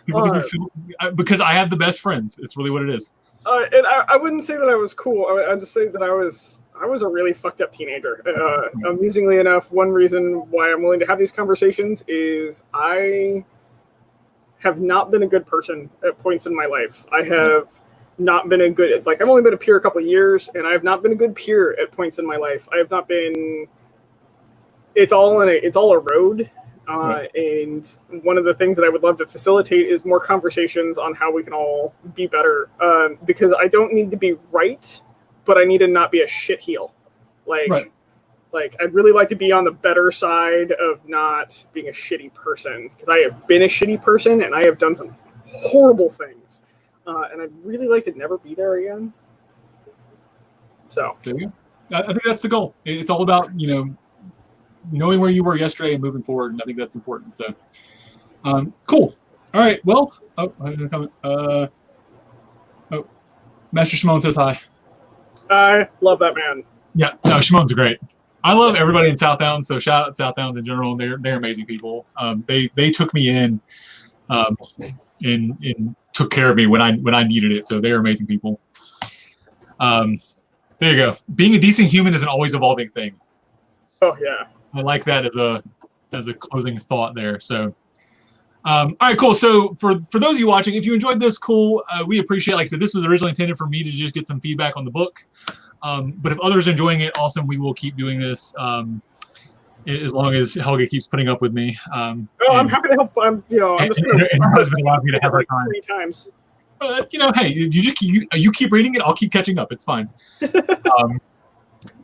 People think because I have the best friends. It's really what it is. And I wouldn't say that I was cool. I'd just say that I was a really fucked up teenager. Amusingly enough, one reason why I'm willing to have these conversations is I have not been a good person at points in my life. I have not been a good, like, I've only been a peer a couple of years, and I have not been a good peer at points in my life. I have not been, it's all a road. And one of the things that I would love to facilitate is more conversations on how we can all be better. Because I don't need to be right, but I need to not be a shitheel. Like, I'd really like to be on the better side of not being a shitty person, because I have been a shitty person and I have done some horrible things. And I'd really like to never be there again. So there you go. I think that's the goal. It's all about, knowing where you were yesterday and moving forward. And I think that's important. So, cool. All right. Well, Master Shimon says hi. I love that man. Yeah, no, Shimon's great. I love everybody in Southdowns, so shout out Southdowns in general. They're amazing people. They took me in, and took care of me when I needed it. So they're amazing people. There you go. Being a decent human is an always evolving thing. Oh yeah, I like that as a closing thought there. So, all right, cool. So for those of you watching, if you enjoyed this, cool. We appreciate. Like I said, this was originally intended for me to just get some feedback on the book. But if others are enjoying it, awesome. We will keep doing this as long as Helga keeps putting up with me. I'm happy to help. I'm just going to allow me to have her time 3 times. Hey, you keep reading it, I'll keep catching up. It's fine.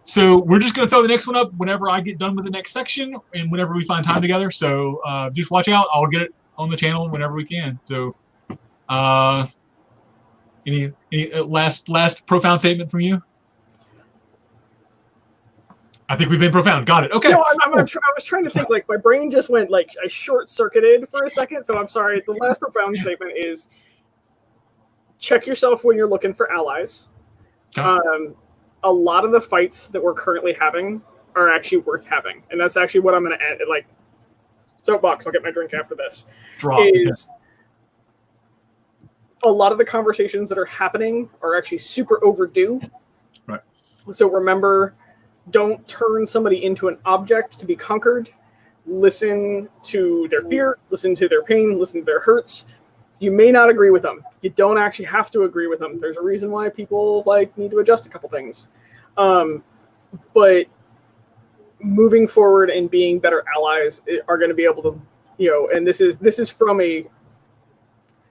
So we're just going to throw the next one up whenever I get done with the next section and whenever we find time together. So just watch out. I'll get it on the channel whenever we can. So any last profound statement from you? I think we've been profound. Got it. Okay. No, I was trying to think. Like, my brain just went like I short-circuited for a second. So I'm sorry. The last profound statement is: check yourself when you're looking for allies. Okay. A lot of the fights that we're currently having are actually worth having, and that's actually what I'm going to add. Like, soapbox. I'll get my drink after this. A lot of the conversations that are happening are actually super overdue. Right. So remember. Don't turn somebody into an object to be conquered. Listen to their fear, listen to their pain, listen to their hurts. You may not agree with them. You don't actually have to agree with them. There's a reason why people need to adjust a couple things. But moving forward and being better allies are going to be able to, and this is from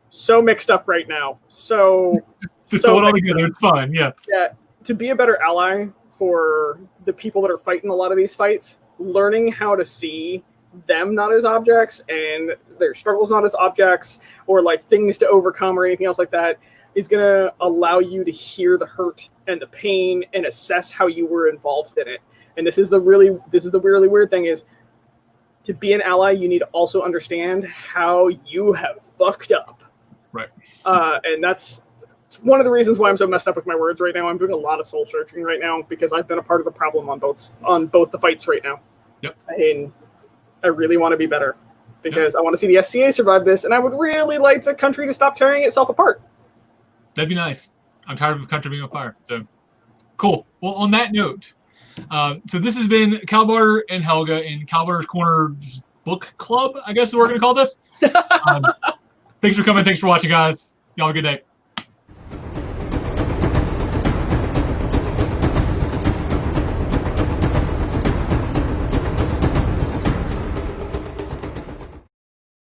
so mixed up right now. So throw it all together. It's fine. Yeah. Yeah. To be a better ally for the people that are fighting a lot of these fights, learning how to see them not as objects and their struggles not as objects or like things to overcome or anything else like that is going to allow you to hear the hurt and the pain and assess how you were involved in it. And this is the really weird thing is to be an ally, you need to also understand how you have fucked up. Right. And it's one of the reasons why I'm so messed up with my words right now. I'm doing a lot of soul searching right now because I've been a part of the problem on both the fights right now. Yep. And I really want to be better because I want to see the SCA survive this, and I would really like the country to stop tearing itself apart. That'd be nice. I'm tired of the country being on fire. So cool. Well, on that note, so this has been Kalbardr and Helga in Kalbardr's Corner's book club, I guess is what we're going to call this. Thanks for coming. Thanks for watching, guys. Y'all have a good day.